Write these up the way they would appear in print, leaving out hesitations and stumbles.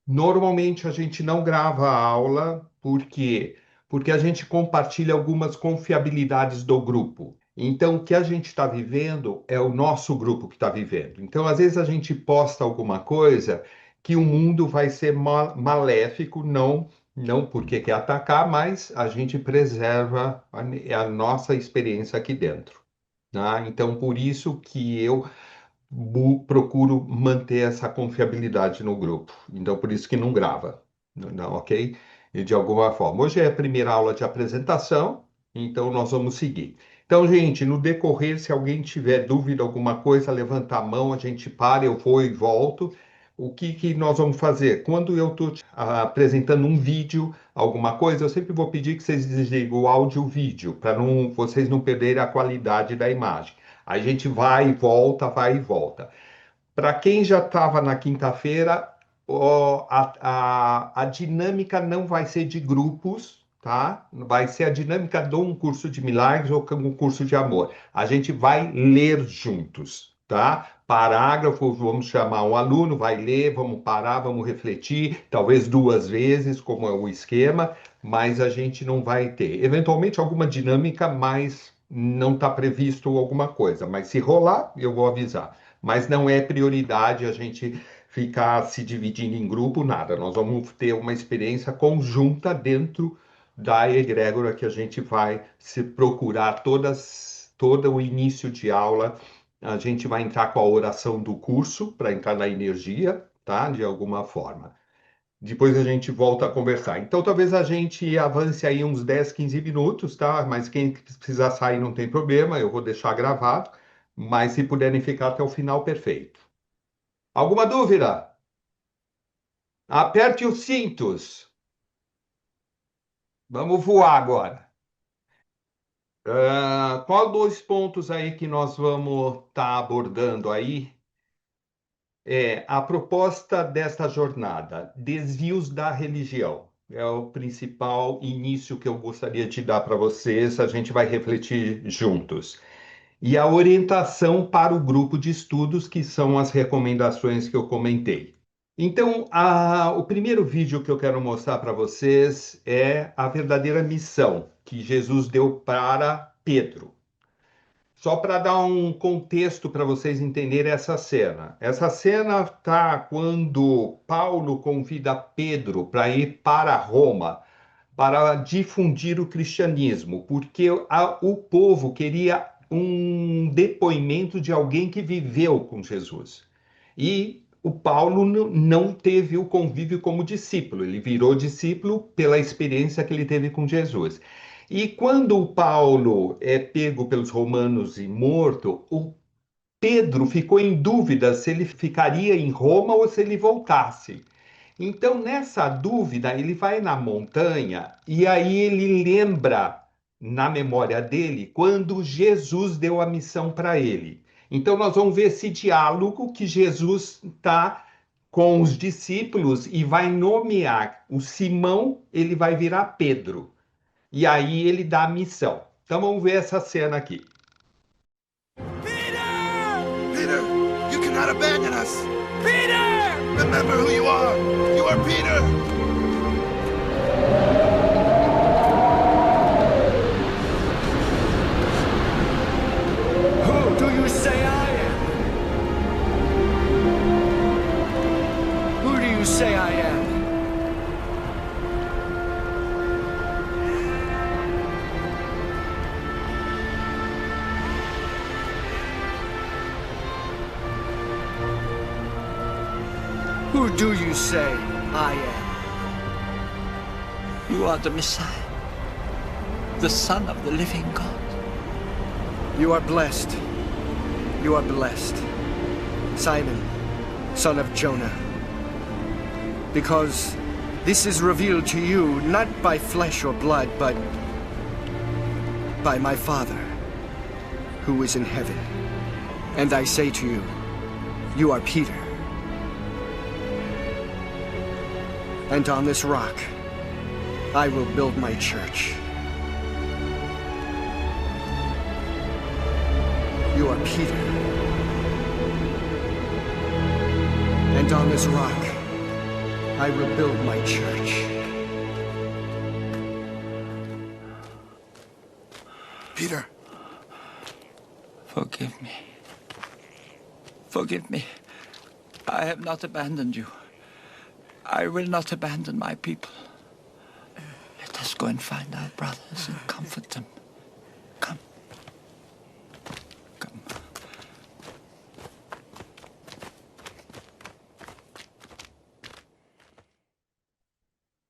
Normalmente a gente não grava a aula, por quê? Porque a gente compartilha algumas confiabilidades do grupo. Então, o que a gente está vivendo é o nosso grupo que está vivendo. Então, às vezes a gente posta alguma coisa que o mundo vai ser maléfico, não porque quer atacar, mas a gente preserva a nossa experiência aqui dentro, tá? Então, por isso que eu procuro manter essa confiabilidade no grupo. Então, por isso que não grava, não, ok? E de alguma forma. Hoje é a primeira aula de apresentação, então nós vamos seguir. Então, gente, no decorrer, se alguém tiver dúvida, alguma coisa, levanta a mão, a gente para, eu vou e volto. O que que nós vamos fazer? Quando eu estou apresentando um vídeo, alguma coisa, eu sempre vou pedir que vocês desliguem o áudio e o vídeo, para não, vocês não perderem a qualidade da imagem. A gente vai e volta, vai e volta. Para quem já estava na quinta-feira, a dinâmica não vai ser de grupos, tá? Vai ser a dinâmica de um curso de milagres ou um curso de amor. A gente vai ler juntos, tá? Parágrafo, vamos chamar um aluno, vai ler, vamos parar, vamos refletir, talvez duas vezes, como é o esquema, mas a gente não vai ter. Eventualmente alguma dinâmica, mas não está previsto alguma coisa. Mas se rolar, eu vou avisar. Mas não é prioridade a gente ficar se dividindo em grupo, nada. Nós vamos ter uma experiência conjunta dentro da egrégora que a gente vai se procurar todo o início de aula. A gente vai entrar com a oração do curso para entrar na energia, tá? De alguma forma. Depois a gente volta a conversar. Então, talvez a gente avance aí uns 10, 15 minutos, tá? Mas quem precisar sair não tem problema, eu vou deixar gravado. Mas se puderem ficar até o final, perfeito. Alguma dúvida? Aperte os cintos. Vamos voar agora. Qual dois pontos aí que nós vamos estar abordando aí? É a proposta desta jornada, desvios da religião. É o principal início que eu gostaria de dar para vocês. A gente vai refletir juntos. E a orientação para o grupo de estudos, que são as recomendações que eu comentei. Então, o primeiro vídeo que eu quero mostrar para vocês é a verdadeira missão que Jesus deu para Pedro. Só para dar um contexto para vocês entenderem essa cena. Essa cena tá quando Paulo convida Pedro para ir para Roma para difundir o cristianismo, porque o povo queria um depoimento de alguém que viveu com Jesus. E o Paulo não teve o convívio como discípulo, ele virou discípulo pela experiência que ele teve com Jesus. E quando o Paulo é pego pelos romanos e morto, o Pedro ficou em dúvida se ele ficaria em Roma ou se ele voltasse. Então, nessa dúvida, ele vai na montanha e aí ele lembra na memória dele quando Jesus deu a missão para ele. Então, nós vamos ver esse diálogo que Jesus está com os discípulos e vai nomear o Simão, ele vai virar Pedro. E aí ele dá a missão. Então, vamos ver essa cena aqui. Peter, you cannot abandon us. Peter! Remember who you are. You are Peter. Who do you say I am? Who do you say I am? Who do you say I am? You are the Messiah, the Son of the living God. You are blessed. You are blessed. Simon, son of Jonah. Because this is revealed to you not by flesh or blood, but by my Father, who is in heaven. And I say to you, you are Peter. And on this rock, I will build my church. You are Peter. And on this rock, I rebuild my church. Peter, Forgive me. Forgive me. I have not abandoned you. I will not abandon my people. Let us go and find our brothers and comfort them. Come. Come.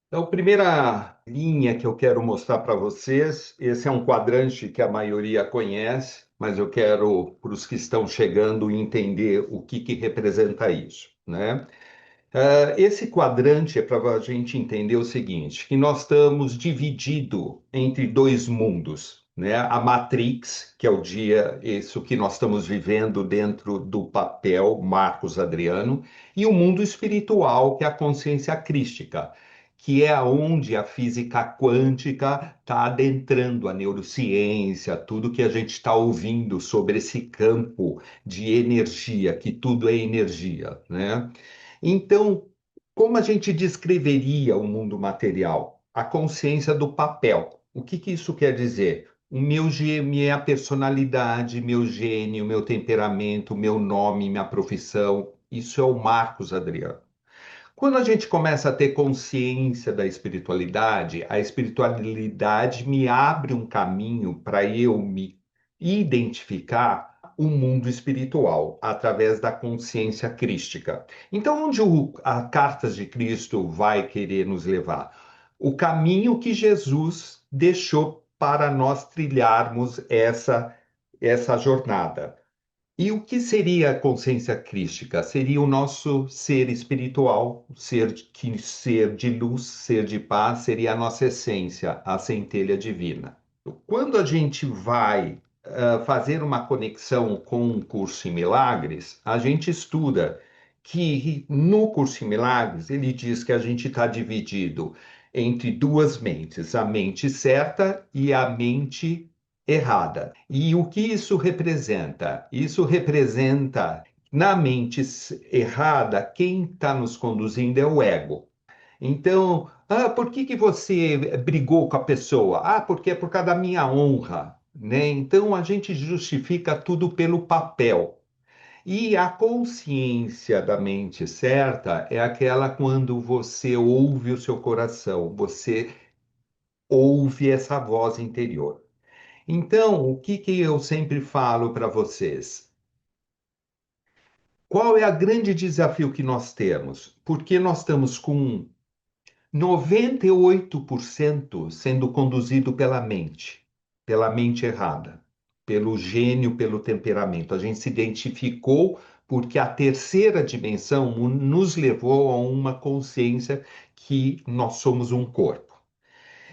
Então, primeira linha que eu quero mostrar para vocês, esse é um quadrante que a maioria conhece, mas eu quero, para os que estão chegando, entender o que representa isso, né? Esse quadrante é para a gente entender o seguinte, que nós estamos divididos entre dois mundos, né? A Matrix, que é o dia, isso que nós estamos vivendo dentro do papel Marcos Adriano, e o mundo espiritual, que é a consciência crística, que é onde a física quântica está adentrando a neurociência, tudo que a gente está ouvindo sobre esse campo de energia, que tudo é energia, né? Então, como a gente descreveria o mundo material? A consciência do papel. O que isso quer dizer? Minha personalidade, meu gênio, meu temperamento, meu nome, minha profissão, isso é o Marcos Adriano. Quando a gente começa a ter consciência da espiritualidade, a espiritualidade me abre um caminho para eu me identificar o mundo espiritual através da consciência crística. Então, onde a Cartas de Cristo vai querer nos levar? O caminho que Jesus deixou para nós trilharmos essa jornada. E o que seria a consciência crística? Seria o nosso ser espiritual, ser de luz, ser de paz, seria a nossa essência, a centelha divina. Quando a gente vai fazer uma conexão com um curso em milagres, a gente estuda que no curso em milagres ele diz que a gente está dividido entre duas mentes, a mente certa e a mente errada. E o que isso representa? Isso representa, na mente errada, quem está nos conduzindo é o ego. Então, por que você brigou com a pessoa? Porque é por causa da minha honra, né? Então, a gente justifica tudo pelo papel. E a consciência da mente certa é aquela quando você ouve o seu coração, você ouve essa voz interior. Então, o que eu sempre falo para vocês? Qual é o grande desafio que nós temos? Porque nós estamos com 98% sendo conduzido pela mente errada, pelo gênio, pelo temperamento. A gente se identificou porque a terceira dimensão nos levou a uma consciência que nós somos um corpo.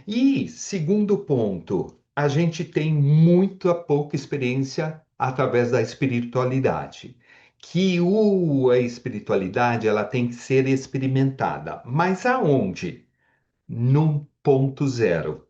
E, segundo ponto, a gente tem muito pouca experiência através da espiritualidade. A espiritualidade ela tem que ser experimentada. Mas aonde? No ponto zero.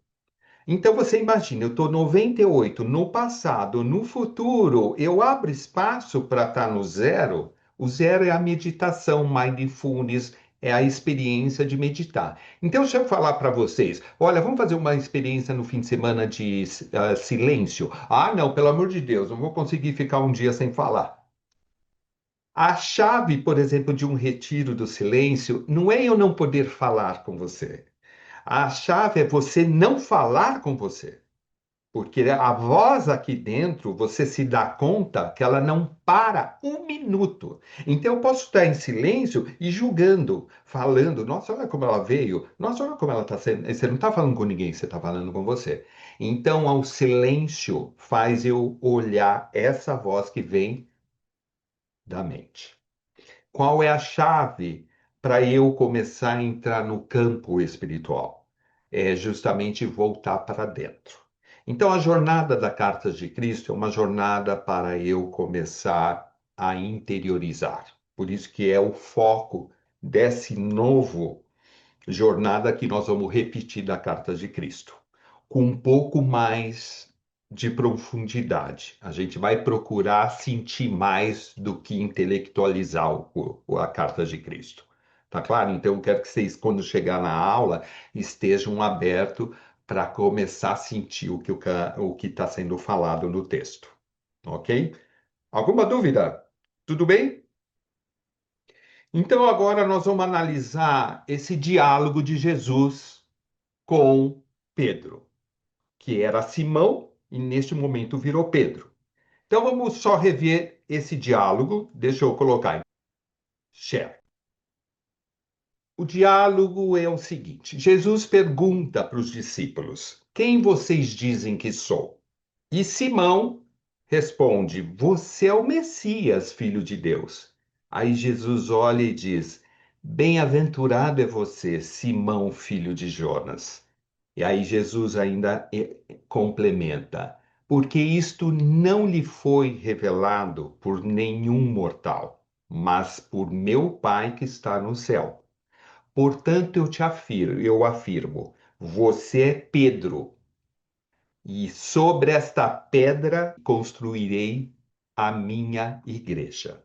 Então você imagina, eu estou 98 no passado, no futuro, eu abro espaço para estar no zero. O zero é a meditação, mindfulness, é a experiência de meditar. Então, se eu falar para vocês, olha, vamos fazer uma experiência no fim de semana de silêncio. Ah, não, pelo amor de Deus, não vou conseguir ficar um dia sem falar. A chave, por exemplo, de um retiro do silêncio, não é eu não poder falar com você. A chave é você não falar com você. Porque a voz aqui dentro, você se dá conta que ela não para um minuto. Então eu posso estar em silêncio e julgando, falando, nossa, olha como ela veio, nossa, olha como ela está sendo. Você não está falando com ninguém, você está falando com você. Então o silêncio faz eu olhar essa voz que vem da mente. Qual é a chave para eu começar a entrar no campo espiritual? É justamente voltar para dentro. Então, a jornada da Cartas de Cristo é uma jornada para eu começar a interiorizar. Por isso que é o foco desse novo jornada que nós vamos repetir da Cartas de Cristo, com um pouco mais de profundidade. A gente vai procurar sentir mais do que intelectualizar a Cartas de Cristo. Tá claro? Então, eu quero que vocês, quando chegar na aula, estejam abertos para começar a sentir o que está sendo falado no texto. Ok? Alguma dúvida? Tudo bem? Então, agora nós vamos analisar esse diálogo de Jesus com Pedro, que era Simão e neste momento virou Pedro. Então, vamos só rever esse diálogo. Deixa eu colocar em share. O diálogo é o seguinte: Jesus pergunta para os discípulos: Quem vocês dizem que sou? E Simão responde: Você é o Messias, filho de Deus. Aí Jesus olha e diz: Bem-aventurado é você, Simão, filho de Jonas. E aí Jesus ainda complementa: Porque isto não lhe foi revelado por nenhum mortal, mas por meu Pai que está no céu. Portanto, eu afirmo, você é Pedro, e sobre esta pedra construirei a minha igreja.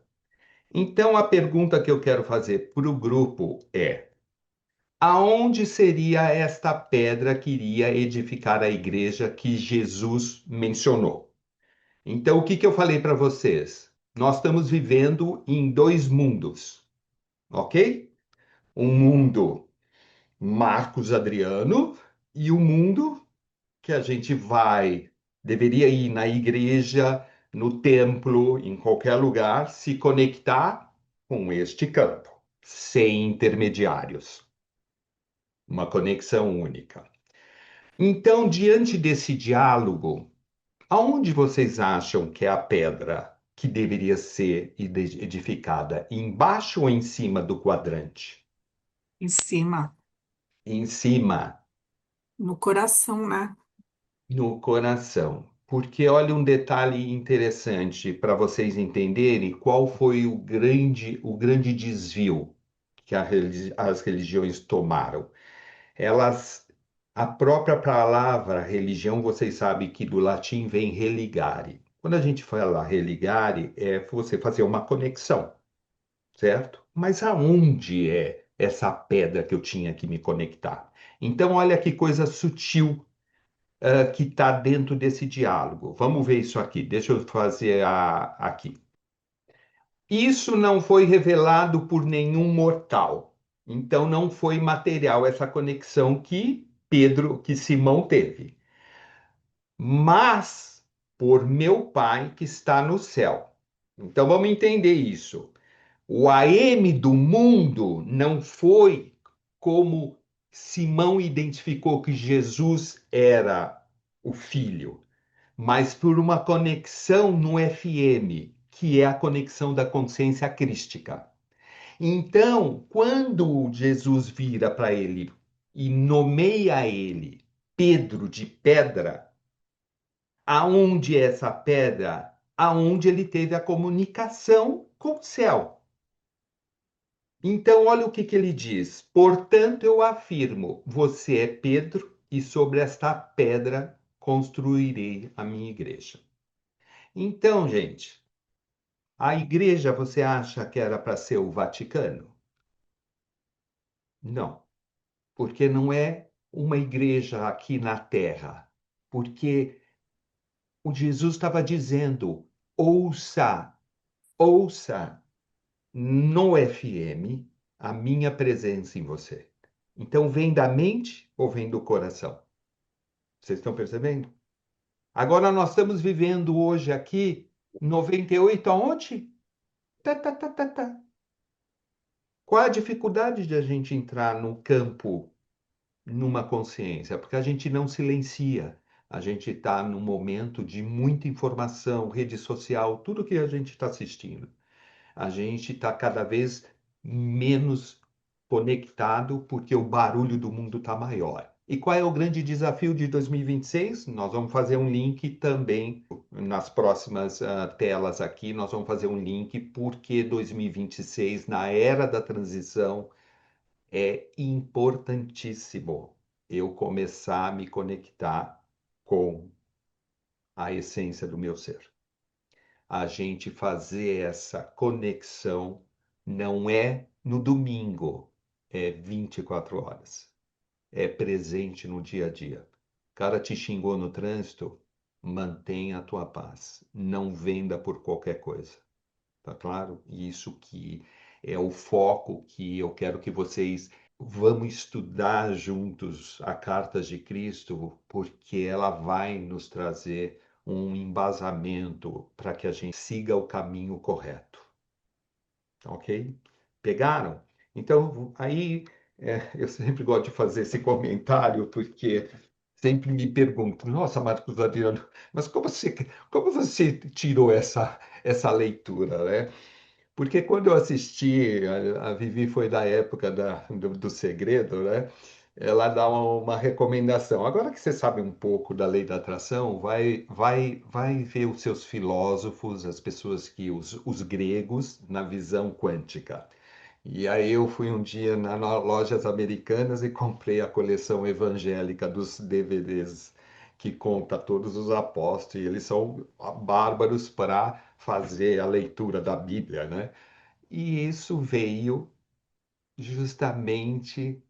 Então, a pergunta que eu quero fazer para o grupo é: aonde seria esta pedra que iria edificar a igreja que Jesus mencionou? Então, o que que eu falei para vocês? Nós estamos vivendo em dois mundos, ok? Um mundo Marcos Adriano e o mundo que a gente deveria ir na igreja, no templo, em qualquer lugar, se conectar com este campo, sem intermediários, uma conexão única. Então, diante desse diálogo, aonde vocês acham que é a pedra que deveria ser edificada? Embaixo ou em cima do quadrante? Em cima, Em cima. no coração, né? No coração. Porque olha um detalhe interessante para vocês entenderem qual foi o grande desvio que as religiões tomaram. Elas, a própria palavra religião, vocês sabem que do latim vem religare. Quando a gente fala religare, é você fazer uma conexão, certo? Mas aonde é essa pedra que eu tinha que me conectar? Então, olha que coisa sutil que está dentro desse diálogo. Vamos ver isso aqui. Deixa eu fazer aqui. Isso não foi revelado por nenhum mortal. Então não foi material essa conexão que Simão teve. Mas por meu Pai que está no céu. Então vamos entender isso. O AM do mundo não foi como Simão identificou que Jesus era o Filho, mas por uma conexão no FM, que é a conexão da consciência crística. Então, quando Jesus vira para ele e nomeia ele Pedro de pedra, aonde é essa pedra? Aonde ele teve a comunicação com o céu. Então, olha o que ele diz. Portanto, eu afirmo: você é Pedro, e sobre esta pedra construirei a minha igreja. Então, gente, a igreja você acha que era para ser o Vaticano? Não, porque não é uma igreja aqui na terra. Porque o Jesus estava dizendo: ouça, ouça no FM a minha presença em você. Então, vem da mente ou vem do coração? Vocês estão percebendo? Agora nós estamos vivendo hoje aqui 98 aonde? Tá, tá, tá, tá, tá. Qual a dificuldade de a gente entrar no campo, numa consciência? Porque a gente não silencia. A gente está num momento de muita informação, rede social, tudo que a gente está assistindo. A gente está cada vez menos conectado porque o barulho do mundo está maior. E qual é o grande desafio de 2026? Nós vamos fazer um link também nas próximas telas aqui. Nós vamos fazer um link porque 2026, na era da transição, é importantíssimo eu começar a me conectar com a essência do meu ser. A gente fazer essa conexão não é no domingo, é 24 horas. É presente no dia a dia. O cara te xingou no trânsito, mantenha a tua paz. Não venda por qualquer coisa. Tá claro? Isso que é o foco que eu quero que vocês vamos estudar juntos a Cartas de Cristo, porque ela vai nos trazer um embasamento para que a gente siga o caminho correto. Ok? Pegaram? Então, aí eu sempre gosto de fazer esse comentário, porque sempre me perguntam, nossa, Marcos Adriano, mas como você tirou essa leitura, né? Porque quando eu assisti, a Vivi foi da época do Segredo, né? Ela dá uma recomendação. Agora que você sabe um pouco da lei da atração, vai ver os seus filósofos, as pessoas os gregos, na visão quântica. E aí eu fui um dia nas lojas americanas e comprei a coleção evangélica dos DVDs que conta todos os apóstolos, e eles são bárbaros para fazer a leitura da Bíblia, né? E isso veio justamente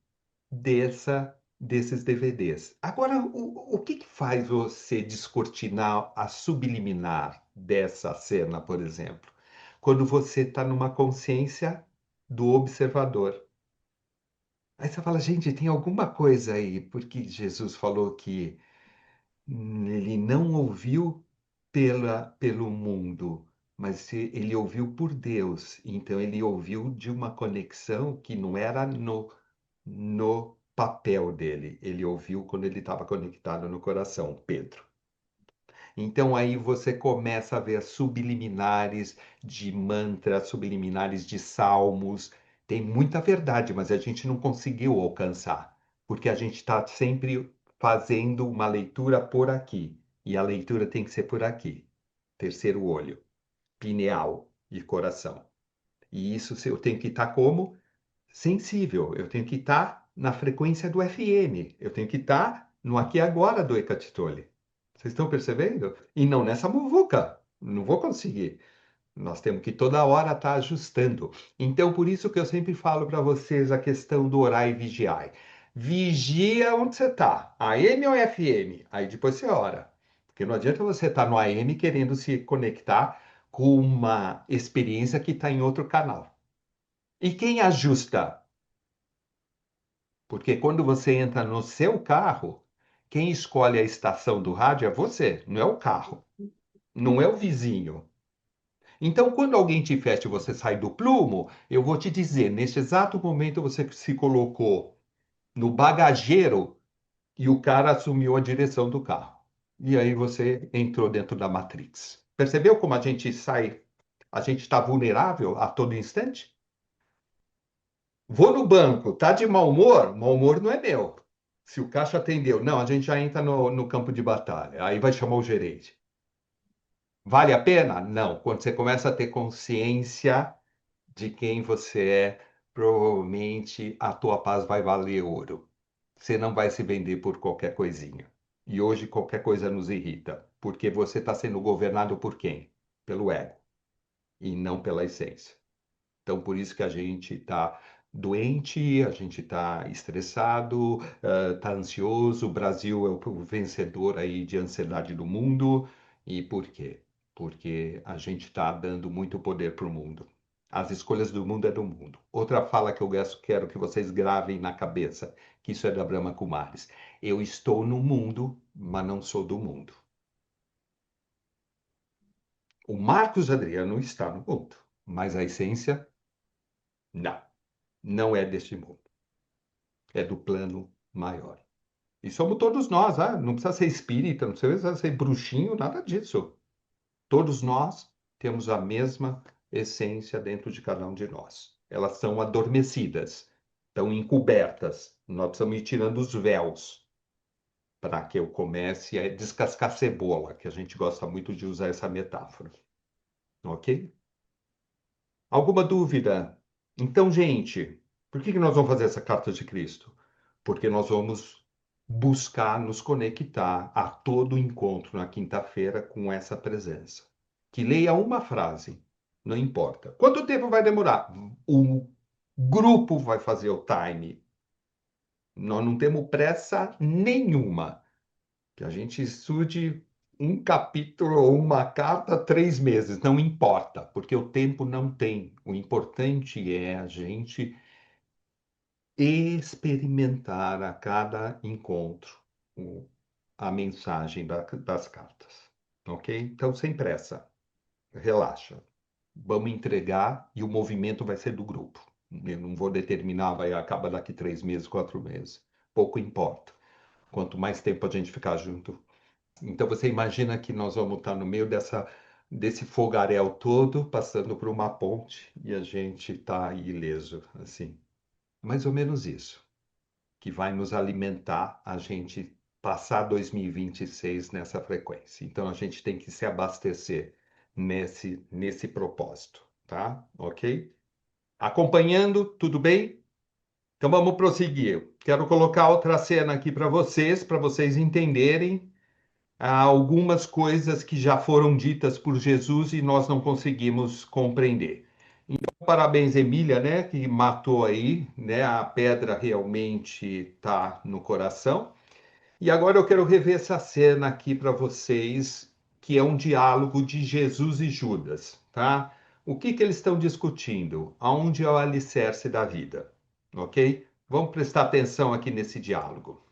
desses DVDs. Agora, o que que faz você descortinar a subliminar dessa cena, por exemplo? Quando você está numa consciência do observador. Aí você fala, gente, tem alguma coisa aí, porque Jesus falou que ele não ouviu pelo mundo, mas ele ouviu por Deus. Então ele ouviu de uma conexão que não era no papel dele. Ele ouviu quando ele estava conectado no coração, Pedro. Então aí você começa a ver subliminares de mantras, subliminares de salmos. Tem muita verdade, mas a gente não conseguiu alcançar, porque a gente está sempre fazendo uma leitura por aqui, e a leitura tem que ser por aqui. Terceiro olho, pineal e coração. E isso eu tenho que estar como? Sensível. Eu tenho que estar na frequência do FM. Eu tenho que estar no aqui e agora do Eckhart Tolle. Vocês estão percebendo? E não nessa muvuca. Não vou conseguir. Nós temos que toda hora estar ajustando. Então, por isso que eu sempre falo para vocês a questão do orar e vigiar. Vigia onde você está, AM ou FM? Aí depois você ora. Porque não adianta você estar no AM querendo se conectar com uma experiência que está em outro canal. E quem ajusta? Porque quando você entra no seu carro, quem escolhe a estação do rádio é você, não é o carro, não é o vizinho. Então, quando alguém te fecha e você sai do plumo, eu vou te dizer, neste exato momento você se colocou no bagageiro e o cara assumiu a direção do carro. E aí você entrou dentro da Matrix. Percebeu como a gente sai, a gente está vulnerável a todo instante? Vou no banco, tá de mau humor não é meu. Se o caixa atendeu, não, a gente já entra no campo de batalha. Aí vai chamar o gerente. Vale a pena? Não. Quando você começa a ter consciência de quem você é, provavelmente a tua paz vai valer ouro. Você não vai se vender por qualquer coisinha. E hoje qualquer coisa nos irrita, porque você está sendo governado por quem? Pelo ego e não pela essência. Então, por isso que a gente está doente, a gente está estressado, está ansioso. O Brasil é o vencedor aí de ansiedade do mundo. E por quê? Porque a gente está dando muito poder para o mundo. As escolhas do mundo é do mundo. Outra fala que eu quero que vocês gravem na cabeça, que isso é da Brahma Kumaris. Eu estou no mundo, mas não sou do mundo. O Marcos Adriano está no mundo, mas a essência, não. Não é deste mundo. É do plano maior. E somos todos nós, não precisa ser espírita, não precisa ser bruxinho, nada disso. Todos nós temos a mesma essência dentro de cada um de nós. Elas são adormecidas, estão encobertas. Nós precisamos ir tirando os véus para que eu comece a descascar cebola, que a gente gosta muito de usar essa metáfora. Ok? Alguma dúvida? Então, gente, por que nós vamos fazer essa carta de Cristo? Porque nós vamos buscar nos conectar a todo encontro na quinta-feira com essa presença. Que leia uma frase, não importa. Quanto tempo vai demorar? Grupo vai fazer o time. Nós não temos pressa nenhuma. Que a gente estude um capítulo ou uma carta 3 meses, não importa, porque o tempo não tem. O importante é a gente experimentar a cada encontro a mensagem das cartas, ok? Então, sem pressa, relaxa. Vamos entregar e o movimento vai ser do grupo. Eu não vou determinar, vai acabar daqui 3 meses, 4 meses. Pouco importa. Quanto mais tempo a gente ficar junto. Então você imagina que nós vamos estar no meio desse fogaréu todo, passando por uma ponte e a gente está ileso, assim. Mais ou menos isso, que vai nos alimentar a gente passar 2026 nessa frequência. Então a gente tem que se abastecer nesse propósito, tá? Ok? Acompanhando, tudo bem? Então vamos prosseguir. Quero colocar outra cena aqui para vocês entenderem algumas coisas que já foram ditas por Jesus e nós não conseguimos compreender. Então, parabéns, Emília, né, que matou aí, né? A pedra realmente está no coração. E agora eu quero rever essa cena aqui para vocês, que é um diálogo de Jesus e Judas, tá? O que eles estão discutindo? Aonde é o alicerce da vida? Ok? Vamos prestar atenção aqui nesse diálogo.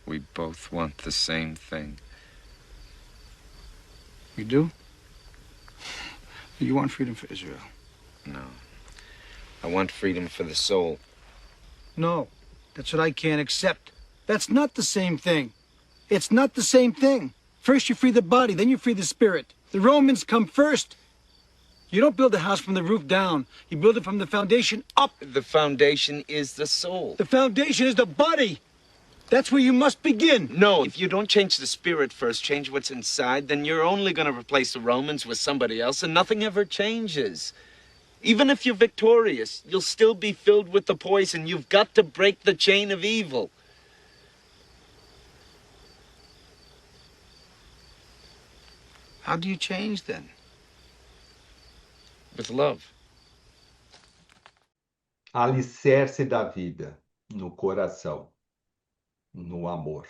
We both want the same thing. You do? You want freedom for Israel? No. I want freedom for the soul. No, that's what I can't accept. That's not the same thing. It's not the same thing. First you free the body, then you free the spirit. The Romans come first. You don't build a house from the roof down. You build it from the foundation up. The foundation is the soul. The foundation is the body. That's where you must begin. No, if you don't change the spirit first, change what's inside, then you're only going to replace the Romans with somebody else, and nothing ever changes. Even if you're victorious, you'll still be filled with the poison. You've got to break the chain of evil. How do you change then? With love. Alicerce da vida no coração, no amor.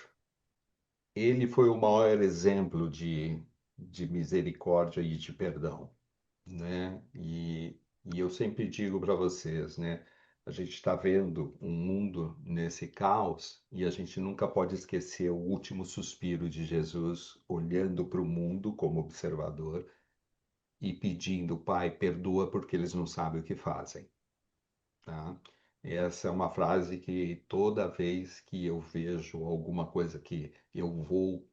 Ele foi o maior exemplo de misericórdia e de perdão, né? E eu sempre digo para vocês, né? A gente está vendo um mundo nesse caos e a gente nunca pode esquecer o último suspiro de Jesus olhando para o mundo como observador e pedindo, Pai, perdoa porque eles não sabem o que fazem, tá? Essa é uma frase que toda vez que eu vejo alguma coisa que eu vou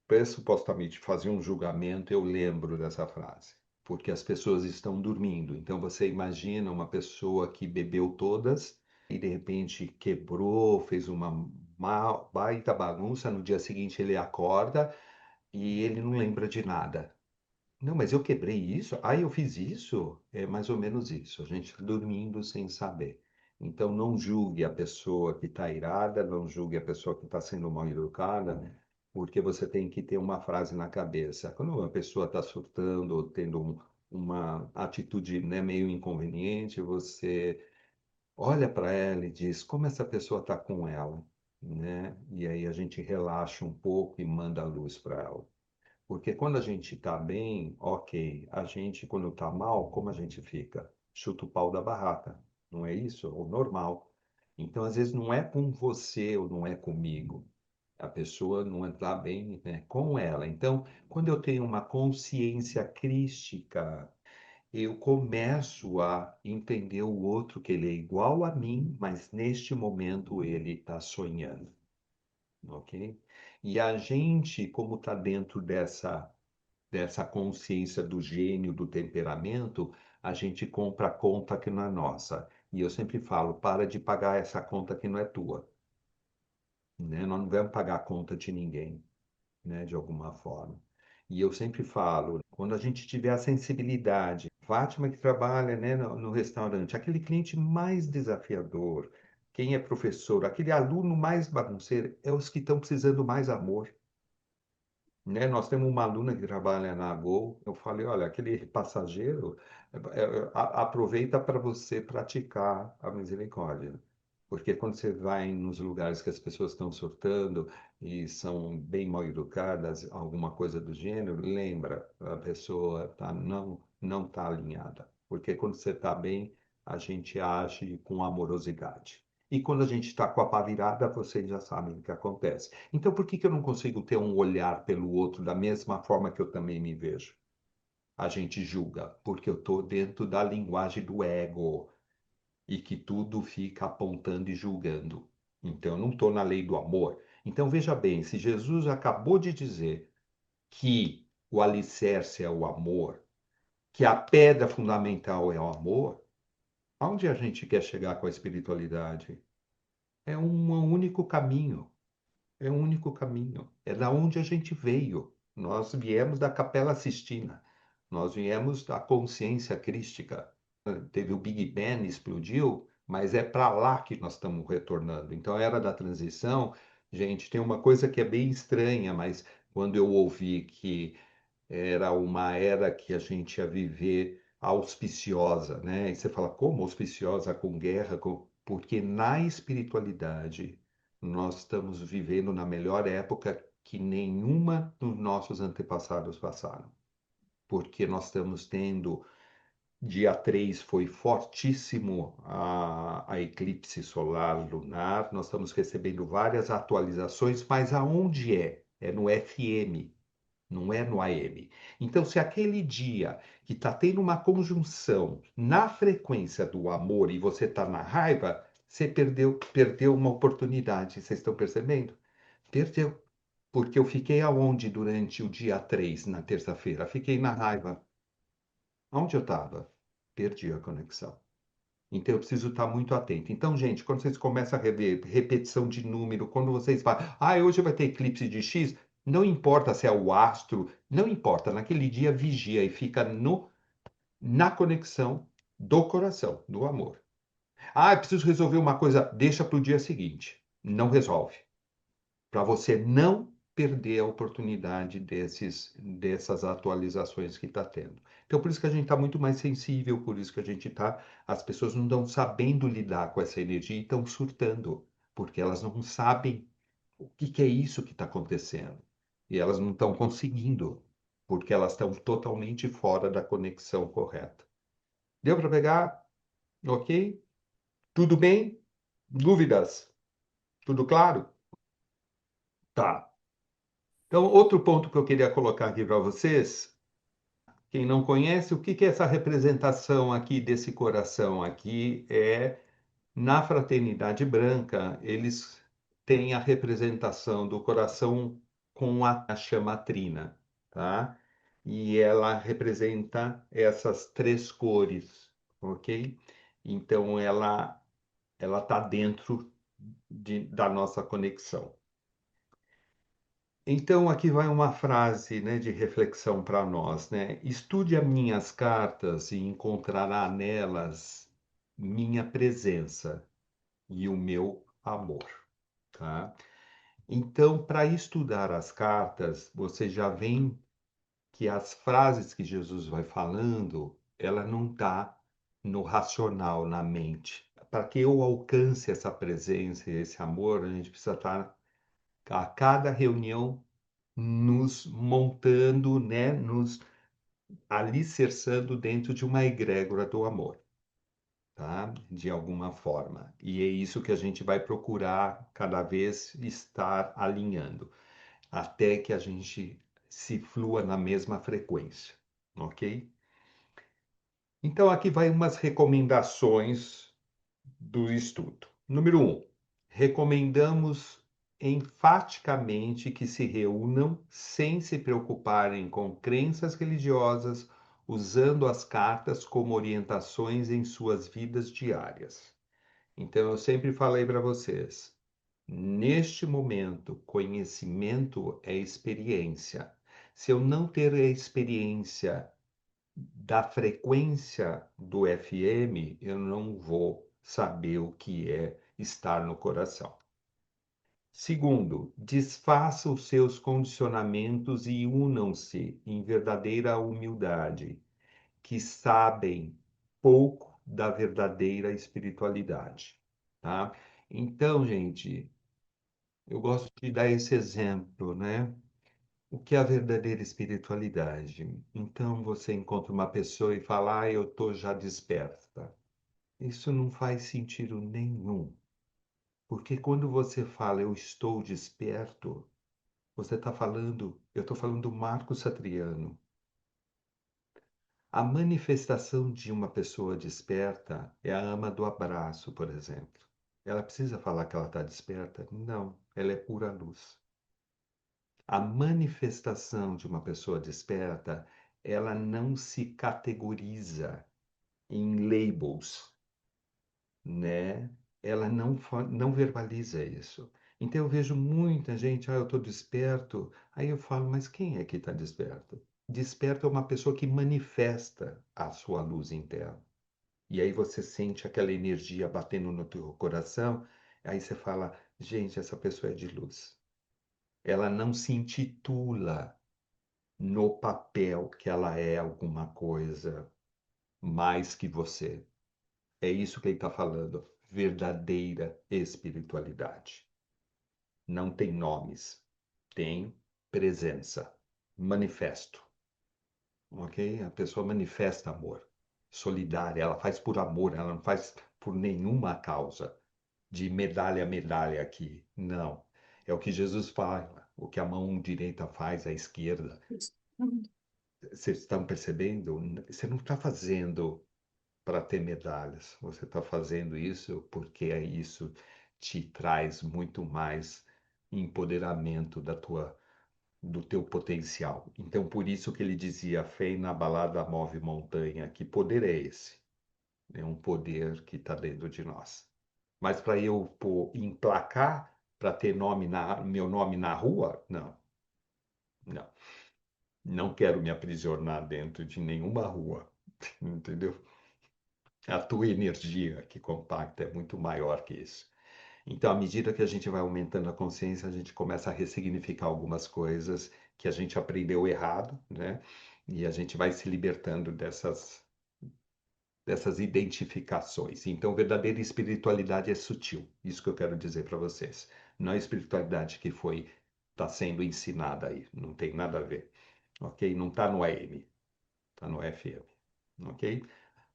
pressupostamente fazer um julgamento, eu lembro dessa frase, porque as pessoas estão dormindo. Então você imagina uma pessoa que bebeu todas e de repente quebrou, fez uma baita bagunça, no dia seguinte ele acorda e ele não lembra de nada. Não, mas eu quebrei isso? Ah, eu fiz isso? É mais ou menos isso. A gente dormindo sem saber. Então, não julgue a pessoa que está irada, não julgue a pessoa que está sendo mal educada, porque você tem que ter uma frase na cabeça. Quando uma pessoa está surtando ou tendo uma atitude, né, meio inconveniente, você olha para ela e diz como essa pessoa está com ela, né? E aí a gente relaxa um pouco e manda a luz para ela. Porque quando a gente está bem, ok. A gente, quando está mal, como a gente fica? Chuta o pau da barraca. Não é isso? O normal. Então, às vezes, não é com você ou não é comigo. A pessoa não está bem, né, com ela. Então, quando eu tenho uma consciência crística, eu começo a entender o outro, que ele é igual a mim, mas neste momento ele está sonhando. Ok? E a gente, como está dentro dessa consciência do gênio, do temperamento, a gente compra a conta que não é nossa. E eu sempre falo, para de pagar essa conta que não é tua. Né? Nós não vamos pagar a conta de ninguém, né? De alguma forma. E eu sempre falo, quando a gente tiver a sensibilidade, Fátima que trabalha, né, no restaurante, aquele cliente mais desafiador, quem é professor, aquele aluno mais bagunceiro, é os que estão precisando mais amor. né? Nós temos uma aluna que trabalha na Gol. Eu falei, olha, aquele passageiro, aproveita para você praticar a misericórdia. Porque quando você vai nos lugares que as pessoas estão surtando e são bem mal educadas, alguma coisa do gênero, lembra, a pessoa não está alinhada. Porque quando você está bem, a gente age com amorosidade. E quando a gente está com a pá virada, vocês já sabem o que acontece. Então, por que que eu não consigo ter um olhar pelo outro da mesma forma que eu também me vejo? A gente julga, porque eu estou dentro da linguagem do ego e que tudo fica apontando e julgando. Então, eu não estou na lei do amor. Então, veja bem, se Jesus acabou de dizer que o alicerce é o amor, que a pedra fundamental é o amor, aonde a gente quer chegar com a espiritualidade? É um único caminho. É um único caminho. É da onde a gente veio. Nós viemos da Capela Sistina. Nós viemos da consciência crística. Teve o Big Bang, explodiu, mas é para lá que nós estamos retornando. Então, a era da transição, gente, tem uma coisa que é bem estranha, mas quando eu ouvi que era uma era que a gente ia viver auspiciosa, né? E você fala, como auspiciosa com guerra? Porque na espiritualidade nós estamos vivendo na melhor época que nenhuma dos nossos antepassados passaram. Porque nós estamos tendo, dia 3 foi fortíssimo a eclipse solar lunar, nós estamos recebendo várias atualizações, mas aonde é? É no FM, não é no AM. Então, se aquele dia que está tendo uma conjunção na frequência do amor e você está na raiva, você perdeu uma oportunidade. Vocês estão percebendo? Perdeu. Porque eu fiquei aonde durante o dia 3 na terça-feira? Fiquei na raiva. Onde eu estava? Perdi a conexão. Então, eu preciso estar muito atento. Então, gente, quando vocês começam a rever repetição de número, quando vocês falam, hoje vai ter eclipse de X, não importa se é o astro, não importa. Naquele dia, vigia e fica na conexão do coração, do amor. Eu preciso resolver uma coisa, deixa para o dia seguinte. Não resolve. Para você não perder a oportunidade dessas atualizações que está tendo. Então, por isso que a gente está muito mais sensível, por isso que a gente está. As pessoas não estão sabendo lidar com essa energia e estão surtando, porque elas não sabem o que é isso que está acontecendo. E elas não estão conseguindo, porque elas estão totalmente fora da conexão correta. Deu para pegar? Ok? Tudo bem? Dúvidas? Tudo claro? Tá. Então, outro ponto que eu queria colocar aqui para vocês, quem não conhece, o que que é essa representação aqui desse coração aqui na fraternidade branca, eles têm a representação do coração com a chama trina, tá? E ela representa essas três cores, ok? Então ela está dentro da nossa conexão. Então, aqui vai uma frase, né, de reflexão para nós, né? Estude as minhas cartas e encontrará nelas minha presença e o meu amor, tá? Então, para estudar as cartas, você já vê que as frases que Jesus vai falando, ela não está no racional, na mente. Para que eu alcance essa presença e esse amor, a gente precisa estar a cada reunião nos montando, né, nos alicerçando dentro de uma egrégora do amor, tá? De alguma forma. E é isso que a gente vai procurar cada vez estar alinhando, até que a gente se flua na mesma frequência, ok? Então, aqui vai umas recomendações do estudo. Número 1, recomendamos enfaticamente que se reúnam sem se preocuparem com crenças religiosas, usando as cartas como orientações em suas vidas diárias. Então, eu sempre falei para vocês, neste momento, conhecimento é experiência. Se eu não ter a experiência da frequência do FM, eu não vou saber o que é estar no coração. Segundo, desfaça os seus condicionamentos e unam-se em verdadeira humildade, que sabem pouco da verdadeira espiritualidade, tá? Então, gente, eu gosto de dar esse exemplo, né? O que é a verdadeira espiritualidade? Então, você encontra uma pessoa e fala, eu estou já desperta. Isso não faz sentido nenhum, porque quando você fala, eu estou desperto, você está falando, eu estou falando do Marco Satriano. A manifestação de uma pessoa desperta é a ama do abraço, por exemplo. Ela precisa falar que ela está desperta? Não, ela é pura luz. A manifestação de uma pessoa desperta, ela não se categoriza em labels, né? Ela não verbaliza isso. Então eu vejo muita gente, eu estou desperto. Aí eu falo, mas quem é que está desperto? Desperto é uma pessoa que manifesta a sua luz interna. E aí você sente aquela energia batendo no teu coração. Aí você fala, gente, essa pessoa é de luz. Ela não se intitula no papel que ela é alguma coisa mais que você. É isso que ele está falando. Verdadeira espiritualidade. Não tem nomes, tem presença, manifesto. Ok? A pessoa manifesta amor, solidária, ela faz por amor, ela não faz por nenhuma causa de medalha a medalha aqui. Não. É o que Jesus fala, o que a mão direita faz, a esquerda. Vocês estão percebendo? Você não está fazendo para ter medalhas. Você está fazendo isso porque isso te traz muito mais empoderamento do teu potencial. Então, por isso que ele dizia, fé inabalada move montanha. Que poder é esse? É um poder que está dentro de nós. Mas para eu emplacar, para ter meu nome na rua, não. Não. Não quero me aprisionar dentro de nenhuma rua. Entendeu? A tua energia que compacta é muito maior que isso. Então, à medida que a gente vai aumentando a consciência, a gente começa a ressignificar algumas coisas que a gente aprendeu errado, né? E a gente vai se libertando dessas identificações. Então, verdadeira espiritualidade é sutil. Isso que eu quero dizer para vocês. Não é a espiritualidade que está sendo ensinada aí. Não tem nada a ver. Ok? Não está no AM, está no FM. Ok?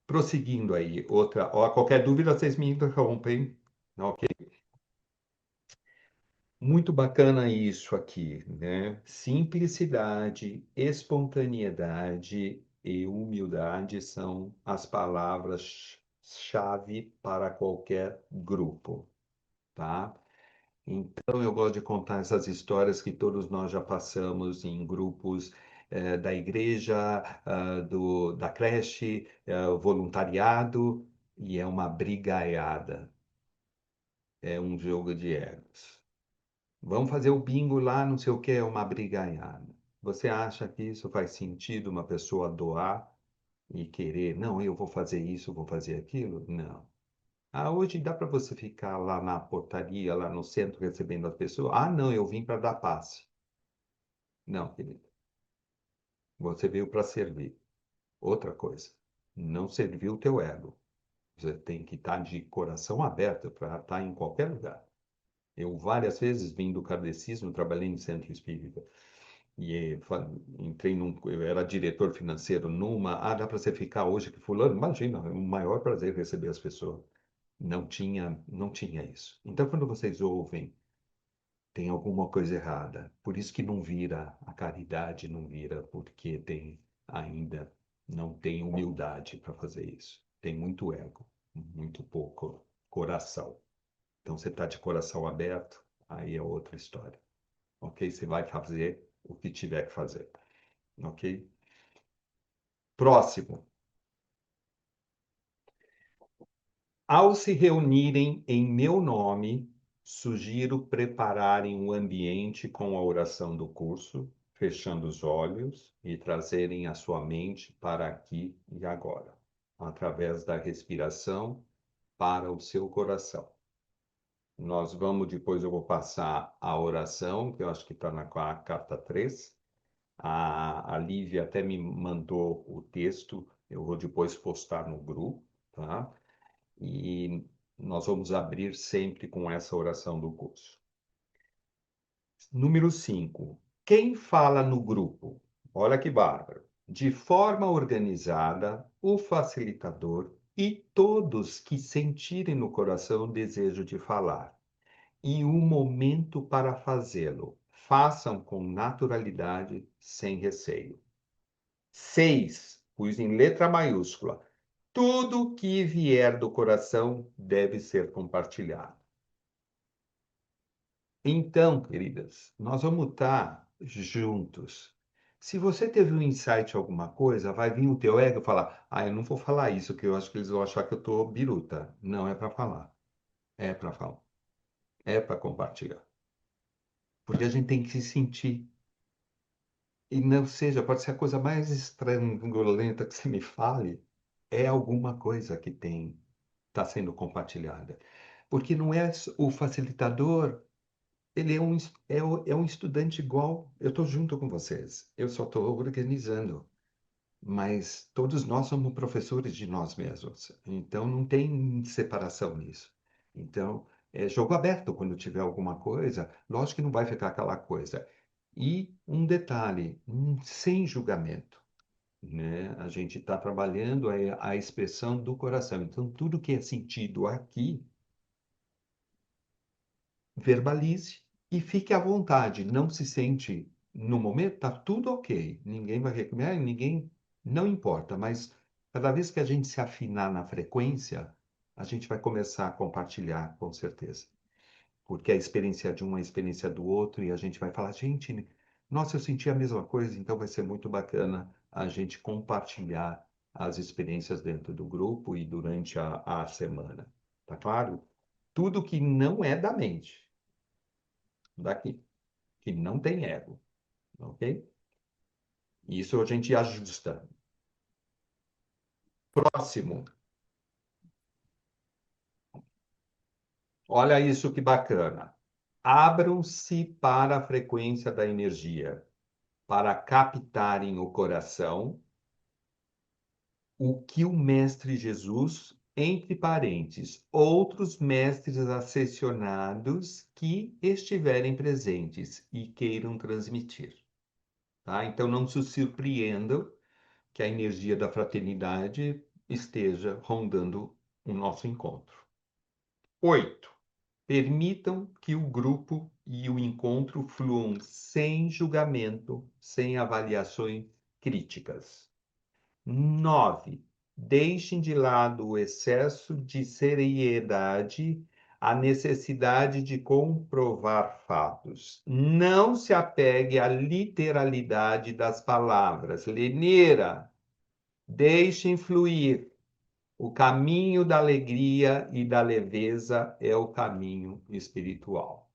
Prosseguindo aí, qualquer dúvida, vocês me interrompem. Ok. Muito bacana isso aqui, né? Simplicidade, espontaneidade e humildade são as palavras-chave para qualquer grupo, tá? Então, eu gosto de contar essas histórias que todos nós já passamos em grupos da igreja, da creche, voluntariado, e é uma brigaiada, é um jogo de egos. Vamos fazer o bingo lá, não sei o que, é uma brigaiada. Você acha que isso faz sentido uma pessoa doar e querer, não, eu vou fazer isso, vou fazer aquilo? Não. Hoje dá para você ficar lá na portaria, lá no centro, recebendo as pessoas. Não, eu vim para dar passe. Não, querido. Você veio para servir. Outra coisa, não serviu o teu ego. Você tem que estar de coração aberto para estar em qualquer lugar. Eu várias vezes vim do kardecismo, trabalhei em centro espírita. E eu era diretor financeiro dá para você ficar hoje que fulano? Imagina, é o maior prazer receber as pessoas. Não tinha isso. Então, quando vocês ouvem, tem alguma coisa errada. Por isso que não vira, a caridade não vira, porque ainda não tem humildade para fazer isso. Tem muito ego, muito pouco coração. Então, você está de coração aberto, aí é outra história. Ok? Você vai fazer o que tiver que fazer. Ok? Próximo. Ao se reunirem em meu nome, sugiro prepararem o ambiente com a oração do curso, fechando os olhos e trazerem a sua mente para aqui e agora, através da respiração para o seu coração. Nós vamos, depois eu vou passar a oração, que eu acho que está na carta 3. A Lívia até me mandou o texto, eu vou depois postar no grupo, tá? E nós vamos abrir sempre com essa oração do curso. Número 5. Quem fala no grupo? Olha que bárbaro. De forma organizada, o facilitador e todos que sentirem no coração o desejo de falar e o momento para fazê-lo. Façam com naturalidade, sem receio. 6. Pus em letra maiúscula. Tudo que vier do coração deve ser compartilhado. Então, queridas, nós vamos estar juntos. Se você teve um insight, alguma coisa, vai vir o teu ego e falar: eu não vou falar isso, que eu acho que eles vão achar que eu tô biruta. Não é para falar. É para falar. É para compartilhar. Porque a gente tem que se sentir. E não seja, pode ser a coisa mais estrangulenta que você me fale, é alguma coisa que está sendo compartilhada. Porque não é o facilitador, ele é um estudante igual, eu estou junto com vocês, eu só estou organizando, mas todos nós somos professores de nós mesmos, então não tem separação nisso. Então, é jogo aberto quando tiver alguma coisa, lógico que não vai ficar aquela coisa. E um detalhe, sem julgamento, né? A gente está trabalhando a expressão do coração. Então, tudo que é sentido aqui, verbalize e fique à vontade. Não se sente no momento, tá tudo ok. Ninguém vai reclamar, ninguém, não importa. Mas cada vez que a gente se afinar na frequência, a gente vai começar a compartilhar, com certeza. Porque a experiência de um é a experiência do outro, e a gente vai falar, gente, nossa, eu senti a mesma coisa, então vai ser muito bacana a gente compartilhar as experiências dentro do grupo e durante a semana. Tá claro? Tudo que não é da mente, daqui, que não tem ego, ok? Isso a gente ajusta. Próximo. Olha isso que bacana. Abram-se para a frequência da energia, para captarem o coração o que o Mestre Jesus, entre parênteses, outros mestres ascensionados que estiverem presentes e queiram transmitir. Tá? Então, não se surpreendam que a energia da fraternidade esteja rondando o nosso encontro. 8. Permitam que o grupo e o encontro fluam sem julgamento, sem avaliações críticas. 9. Deixem de lado o excesso de seriedade, a necessidade de comprovar fatos. Não se apegue à literalidade das palavras. Lenira, deixem fluir. O caminho da alegria e da leveza é o caminho espiritual.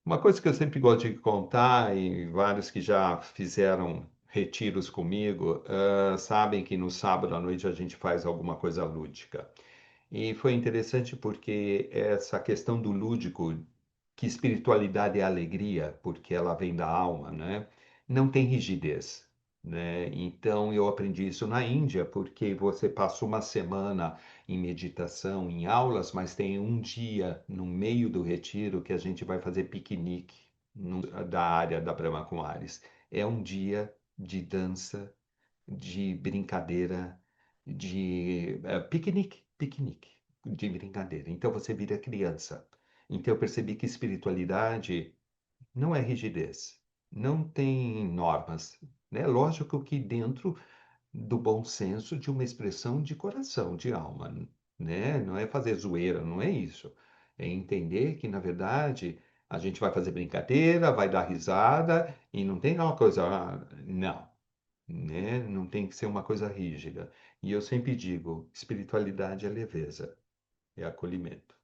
Uma coisa que eu sempre gosto de contar, e vários que já fizeram retiros comigo, sabem que no sábado à noite a gente faz alguma coisa lúdica. E foi interessante porque essa questão do lúdico, que espiritualidade é alegria, porque ela vem da alma, né? Não tem rigidez, né? Então eu aprendi isso na Índia, porque você passa uma semana em meditação, em aulas, mas tem um dia no meio do retiro que a gente vai fazer piquenique da área da Brahma Kumaris. É um dia de dança, de brincadeira, de piquenique de brincadeira. Então você vira criança. Então eu percebi que espiritualidade não é rigidez, não tem normas, né? Lógico que dentro do bom senso de uma expressão de coração, de alma, né? Não é fazer zoeira, não é isso. É entender que, na verdade, a gente vai fazer brincadeira, vai dar risada e não tem aquela coisa, não, né? Não tem que ser uma coisa rígida. E eu sempre digo, espiritualidade é leveza, é acolhimento,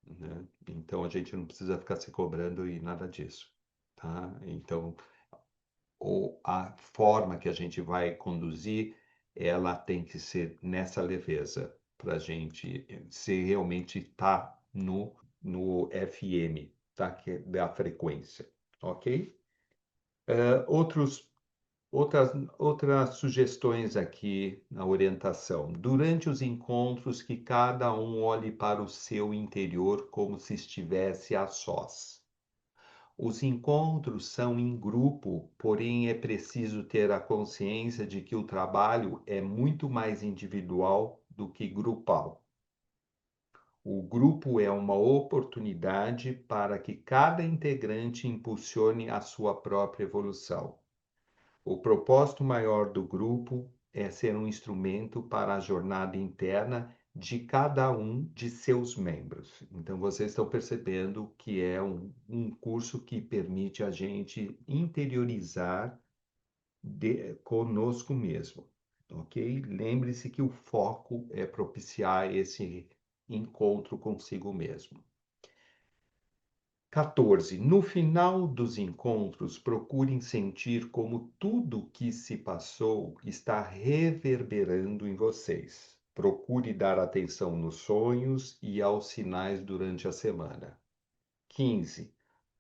né? Então a gente não precisa ficar se cobrando e nada disso, tá? Então, ou a forma que a gente vai conduzir, ela tem que ser nessa leveza, para a gente se realmente estar no FM, tá? Que é da frequência, ok? Outros outras sugestões aqui na orientação. Durante os encontros, que cada um olhe para o seu interior como se estivesse a sós. Os encontros são em grupo, porém é preciso ter a consciência de que o trabalho é muito mais individual do que grupal. O grupo é uma oportunidade para que cada integrante impulsione a sua própria evolução. O propósito maior do grupo é ser um instrumento para a jornada interna de cada um de seus membros. Então, vocês estão percebendo que é um curso que permite a gente interiorizar conosco mesmo, ok? Lembre-se que o foco é propiciar esse encontro consigo mesmo. 14. No final dos encontros, procurem sentir como tudo que se passou está reverberando em vocês. Procure dar atenção nos sonhos e aos sinais durante a semana. 15.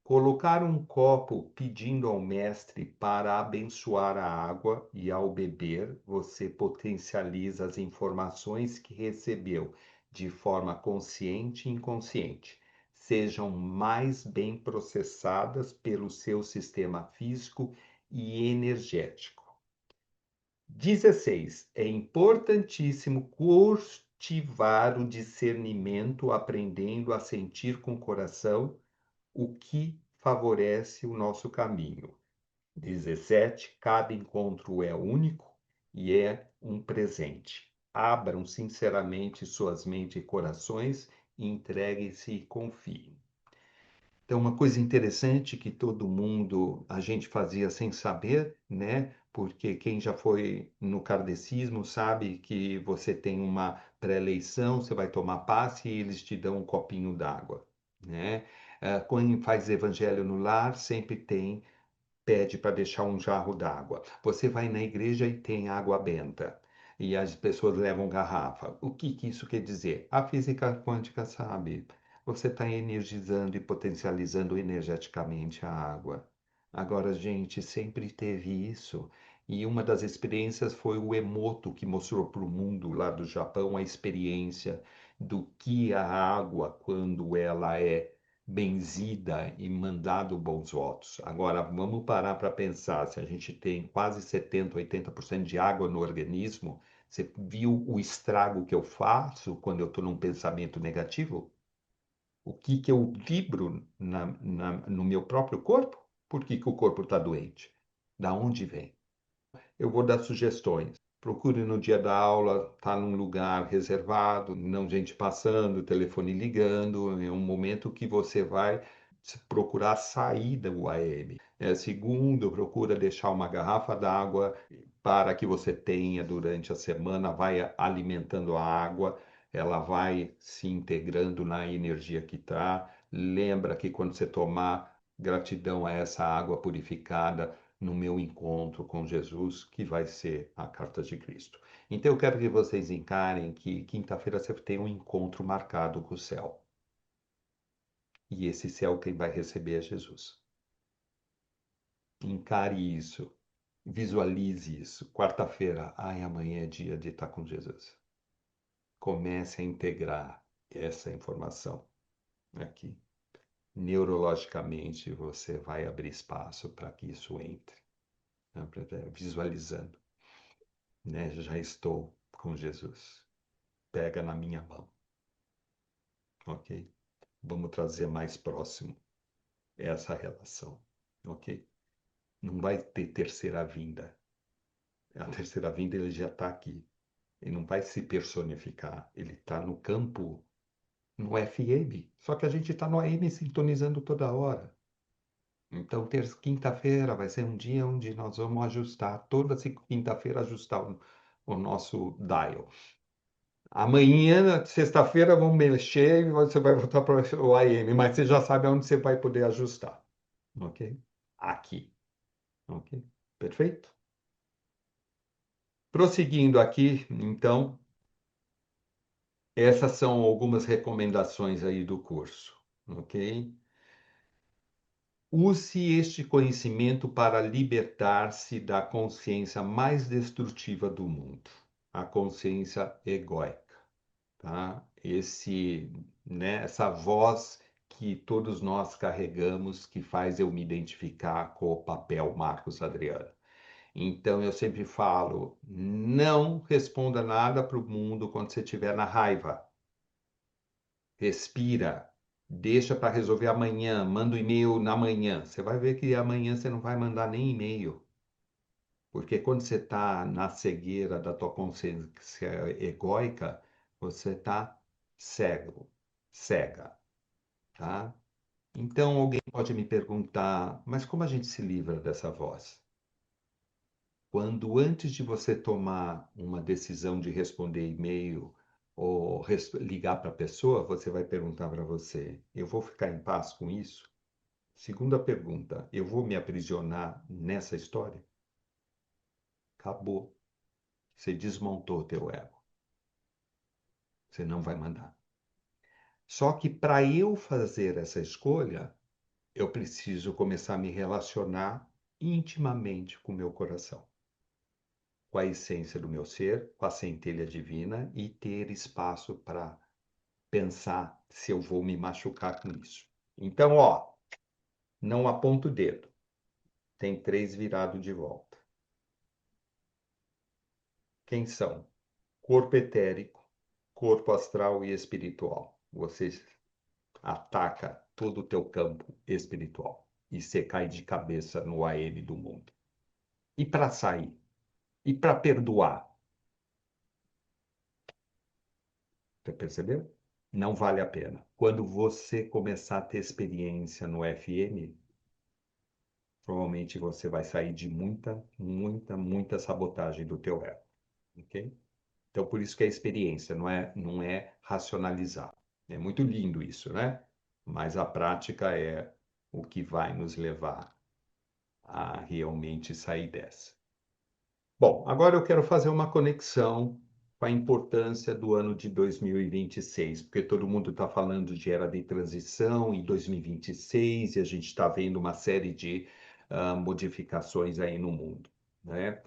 Colocar um copo pedindo ao mestre para abençoar a água e ao beber, você potencializa as informações que recebeu de forma consciente e inconsciente. Sejam mais bem processadas pelo seu sistema físico e energético. 16. É importantíssimo cultivar o discernimento, aprendendo a sentir com o coração o que favorece o nosso caminho. 17. Cada encontro é único e é um presente. Abram sinceramente suas mentes e corações, entreguem-se e confiem. Então, uma coisa interessante que todo mundo, a gente fazia sem saber, né? Porque quem já foi no kardecismo sabe que você tem uma pré-eleição, você vai tomar passe e eles te dão um copinho d'água, né? Quando faz evangelho no lar, sempre pede para deixar um jarro d'água. Você vai na igreja e tem água benta. E as pessoas levam garrafa. O que isso quer dizer? A física quântica sabe. Você está energizando e potencializando energeticamente a água. Agora, a gente sempre teve isso. E uma das experiências foi o Emoto, que mostrou para o mundo lá do Japão a experiência do que a água, quando ela é benzida e mandado bons votos. Agora, vamos parar para pensar, se a gente tem quase 70, 80% de água no organismo, você viu o estrago que eu faço quando eu estou num pensamento negativo? O que eu vibro no meu próprio corpo? Por que o corpo está doente? Da onde vem? Eu vou dar sugestões. Procure no dia da aula estar num lugar reservado, não gente passando, telefone ligando. É um momento que você vai procurar sair do AM. Segundo, procura deixar uma garrafa d'água para que você tenha durante a semana, vai alimentando a água, ela vai se integrando na energia que está. Lembra que quando você tomar, gratidão a essa água purificada, no meu encontro com Jesus, que vai ser a Carta de Cristo. Então eu quero que vocês encarem que quinta-feira você tem um encontro marcado com o céu. E esse céu quem vai receber é Jesus. Encare isso, visualize isso. Quarta-feira, amanhã é dia de estar com Jesus. Comece a integrar essa informação aqui. Neurologicamente, você vai abrir espaço para que isso entre, né? Visualizando. Né? Já estou com Jesus. Pega na minha mão. Ok? Vamos trazer mais próximo essa relação. Ok? Não vai ter terceira vinda. A terceira vinda ele já está aqui. Ele não vai se personificar. Ele está no campo, no FM. Só que a gente está no AM sintonizando toda hora. Então, quinta-feira vai ser um dia onde nós vamos ajustar, toda quinta-feira, ajustar o nosso dial. Amanhã, sexta-feira, vamos mexer e você vai voltar para o AM, mas você já sabe onde você vai poder ajustar. Ok? Aqui. Ok? Perfeito? Prosseguindo aqui, então, Essas são algumas recomendações aí do curso, ok? Use este conhecimento para libertar-se da consciência mais destrutiva do mundo, a consciência egóica, tá? Essa voz que todos nós carregamos, que faz eu me identificar com o papel Marcos Adriano. Então eu sempre falo, não responda nada para o mundo quando você estiver na raiva. Respira, deixa para resolver amanhã, manda um e-mail na manhã. Você vai ver que amanhã você não vai mandar nem e-mail. Porque quando você está na cegueira da tua consciência egóica, você está cego, cega, tá? Então alguém pode me perguntar, mas como a gente se livra dessa voz? Quando antes de você tomar uma decisão de responder e-mail ou ligar para a pessoa, você vai perguntar para você: eu vou ficar em paz com isso? Segunda pergunta: eu vou me aprisionar nessa história? Acabou. Você desmontou o teu ego. Você não vai mandar. Só que para eu fazer essa escolha, eu preciso começar a me relacionar intimamente com o meu coração, com a essência do meu ser, com a centelha divina e ter espaço para pensar se eu vou me machucar com isso. Então, ó, não aponta o dedo. Tem 3 virado de volta. Quem são? Corpo etérico, corpo astral e espiritual. Você ataca todo o teu campo espiritual e você cai de cabeça no AM do mundo. E para sair? E para perdoar? Você percebeu? Não vale a pena. Quando você começar a ter experiência no FM, provavelmente você vai sair de muita sabotagem do teu ego, ok? Então, por isso que é experiência, não é racionalizar. É muito lindo isso, né? Mas a prática é o que vai nos levar a realmente sair dessa. Bom, agora eu quero fazer uma conexão com a importância do ano de 2026, porque todo mundo está falando de era de transição em 2026 e a gente está vendo uma série de modificações aí no mundo, né?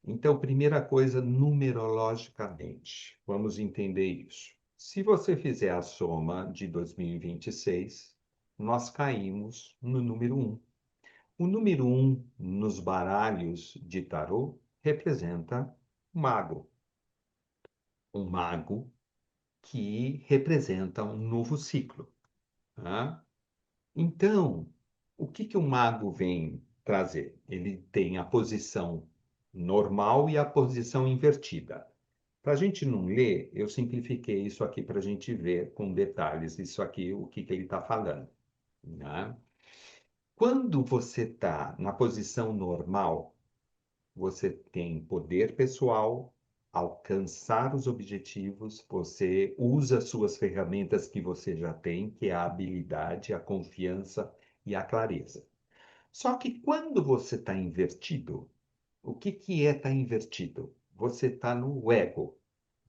Então, primeira coisa, numerologicamente, vamos entender isso. Se você fizer a soma de 2026, nós caímos no número 1. O número 1 nos baralhos de tarô representa um mago. Um mago que representa um novo ciclo, tá? Então, o que o mago vem trazer? Ele tem a posição normal e a posição invertida. Para a gente não ler, eu simplifiquei isso aqui para a gente ver com detalhes isso aqui, o que ele está falando, né? Quando você está na posição normal, você tem poder pessoal, alcançar os objetivos, você usa suas ferramentas que você já tem, que é a habilidade, a confiança e a clareza. Só que quando você está invertido, o que é estar invertido? Você está no ego.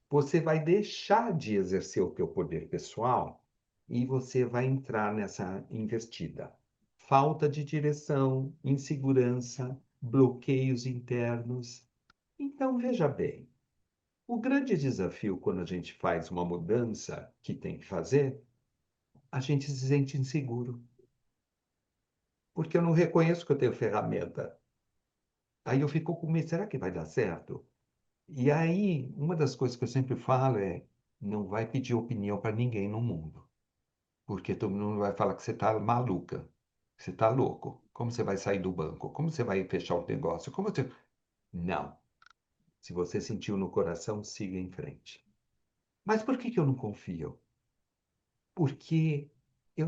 Você vai deixar de exercer o teu poder pessoal e você vai entrar nessa invertida. Falta de direção, insegurança, bloqueios internos. Então, veja bem, o grande desafio quando a gente faz uma mudança que tem que fazer, a gente se sente inseguro. Porque eu não reconheço que eu tenho ferramenta. Aí eu fico com medo, será que vai dar certo? E aí, uma das coisas que eu sempre falo é, não vai pedir opinião para ninguém no mundo. Porque todo mundo vai falar que você está maluca, que você está louco. Como você vai sair do banco? Como você vai fechar o negócio? Como você... Não. Se você sentiu no coração, siga em frente. Mas por que eu não confio? Porque eu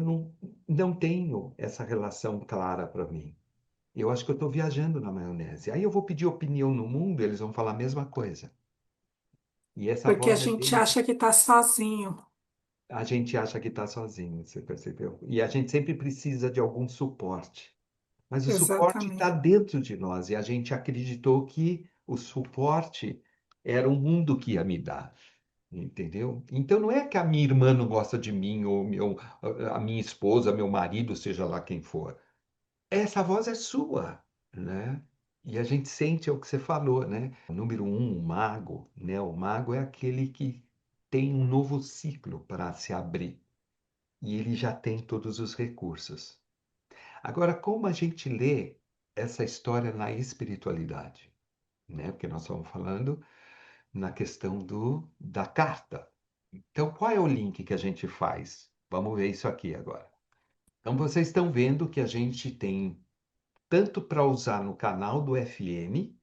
não tenho essa relação clara para mim. Eu acho que eu estou viajando na maionese. Aí eu vou pedir opinião no mundo, eles vão falar a mesma coisa. E essa Porque a voz é gente bem... acha que está sozinho. A gente acha que está sozinho, você percebeu? E a gente sempre precisa de algum suporte. Mas o suporte está Exatamente. dentro de nós e a gente acreditou que o suporte era o mundo que ia me dar. Entendeu? Então não é que a minha irmã não gosta de mim, ou a minha esposa, meu marido, seja lá quem for. Essa voz é sua, né? E a gente sente é o que você falou, né? O número um, o mago, né? O mago é aquele que tem um novo ciclo para se abrir. E ele já tem todos os recursos. Agora, como a gente lê essa história na espiritualidade, né? Porque nós estamos falando na questão da carta. Então, qual é o link que a gente faz? Vamos ver isso aqui agora. Então, vocês estão vendo que a gente tem tanto para usar no canal do FM,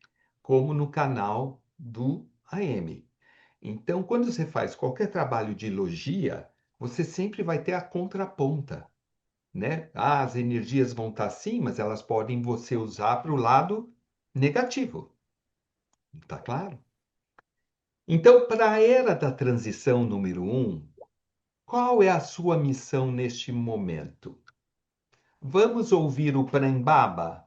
como no canal do AM. Então, quando você faz qualquer trabalho de logia, você sempre vai ter a contraponta, né? Ah, as energias vão estar assim, mas elas podem você usar para o lado negativo. Tá claro? Então, para a era da transição número um, qual é a sua missão neste momento? Vamos ouvir o Prembaba?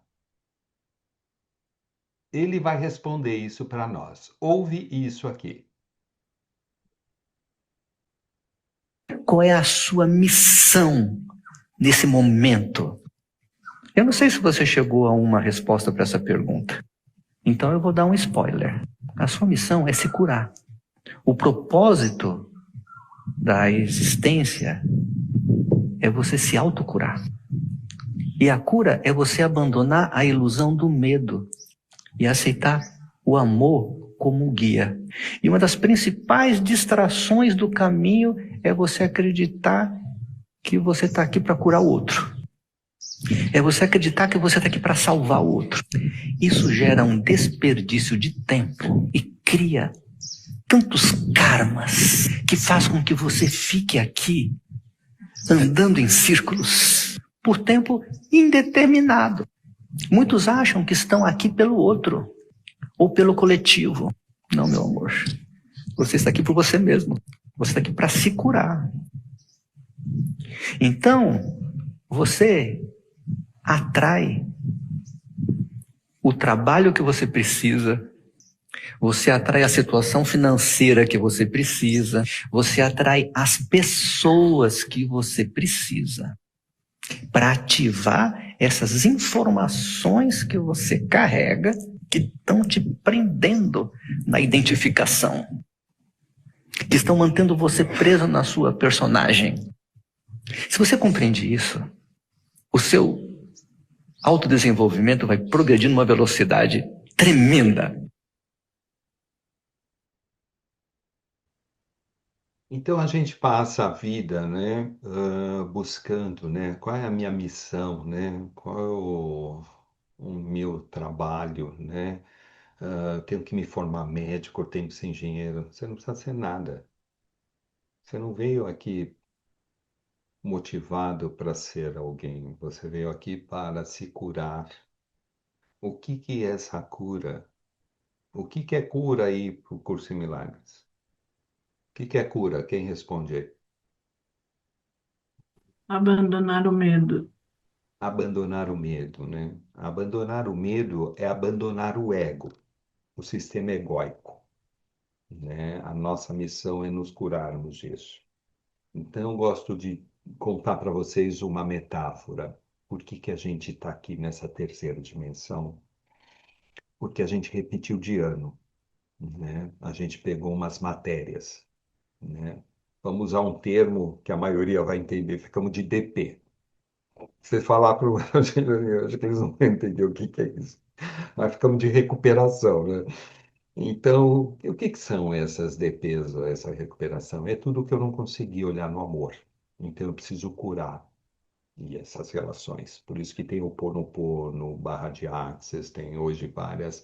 Ele vai responder isso para nós. Ouve isso aqui. Qual é a sua missão nesse momento? Eu não sei se você chegou a uma resposta para essa pergunta. Então eu vou dar um spoiler. A sua missão é se curar. O propósito da existência é você se autocurar. E a cura é você abandonar a ilusão do medo e aceitar o amor como guia. E uma das principais distrações do caminho é você acreditar que você está aqui para curar o outro. É você acreditar que você está aqui para salvar o outro. Isso gera um desperdício de tempo e cria tantos karmas que faz com que você fique aqui andando em círculos por tempo indeterminado. Muitos acham que estão aqui pelo outro ou pelo coletivo. Não, meu amor. Você está aqui por você mesmo. Você está aqui para se curar. Então, você atrai o trabalho que você precisa, você atrai a situação financeira que você precisa, você atrai as pessoas que você precisa para ativar essas informações que você carrega que estão te prendendo na identificação, que estão mantendo você preso na sua personagem. Se você compreende isso, o seu autodesenvolvimento vai progredir numa velocidade tremenda. Então a gente passa a vida, né, buscando, né, qual é a minha missão, né, qual é o meu trabalho, né? Eu tenho que me formar médico, eu tenho que ser engenheiro. Você não precisa ser nada. Você não veio aqui motivado para ser alguém. Você veio aqui para se curar. O que que é essa cura? O que que é cura aí para o Curso em Milagres? O que que é cura? Quem responde aí? Abandonar o medo. Abandonar o medo, né? Abandonar o medo é abandonar o ego, o sistema egóico, né? A nossa missão é nos curarmos disso. Então, eu gosto de contar para vocês uma metáfora. Por que que a gente está aqui nessa terceira dimensão? Porque a gente repetiu de ano, né? A gente pegou umas matérias, né? Vamos usar um termo que a maioria vai entender, ficamos de DP. Se você falar para o acho que eles não vão entender o que que é isso. Mas ficamos de recuperação, né? Então, o que que são essas DPs, essa recuperação? É tudo que eu não consegui olhar no amor. Então, eu preciso curar e essas relações. Por isso que tem o Ponopono, barra de Axis, tem hoje várias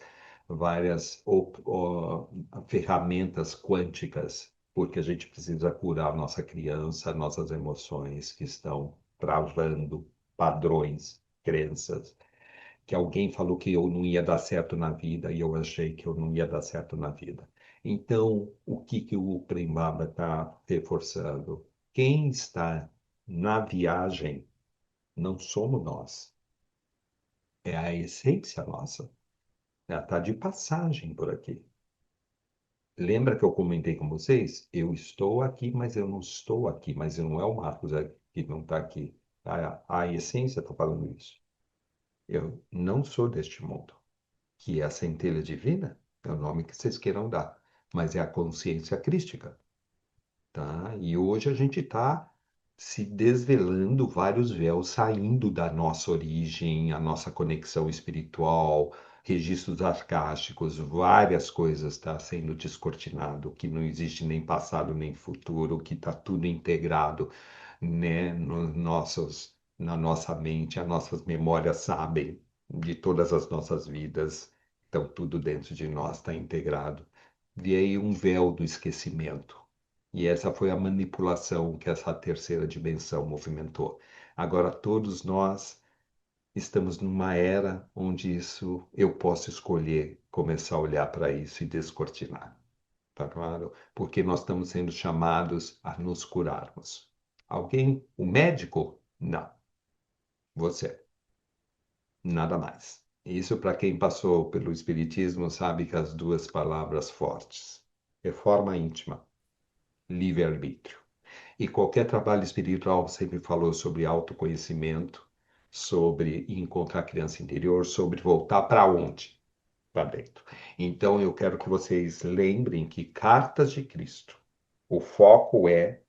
ferramentas quânticas, porque a gente precisa curar nossa criança, nossas emoções que estão travando padrões, crenças, que alguém falou que eu não ia dar certo na vida e eu achei que eu não ia dar certo na vida. Então, o que que o Prembaba está reforçando? Quem está na viagem não somos nós, é a essência nossa. Ela está de passagem por aqui. Lembra que eu comentei com vocês? Eu estou aqui, mas eu não estou aqui. Mas não é o Marcos que não está aqui. A essência está falando isso. Eu não sou deste mundo. Que é a centelha divina, é o nome que vocês queiram dar. Mas é a consciência crística. Tá? E hoje a gente está se desvelando vários véus, saindo da nossa origem, a nossa conexão espiritual, registros arcásticos, várias coisas está sendo descortinado, que não existe nem passado nem futuro, que está tudo integrado, né, na nossa mente, as nossas memórias sabem de todas as nossas vidas, então tudo dentro de nós está integrado. Veio um véu do esquecimento. E essa foi a manipulação que essa terceira dimensão movimentou. Agora, todos nós estamos numa era onde isso eu posso escolher começar a olhar para isso e descortinar. Tá claro? Porque nós estamos sendo chamados a nos curarmos. Alguém? O médico? Não. Você. Nada mais. Isso, para quem passou pelo Espiritismo, sabe que as duas palavras fortes: reforma íntima, livre-arbítrio. E qualquer trabalho espiritual sempre falou sobre autoconhecimento, sobre encontrar a criança interior, sobre voltar para onde? Para dentro. Então eu quero que vocês lembrem que Cartas de Cristo, o foco é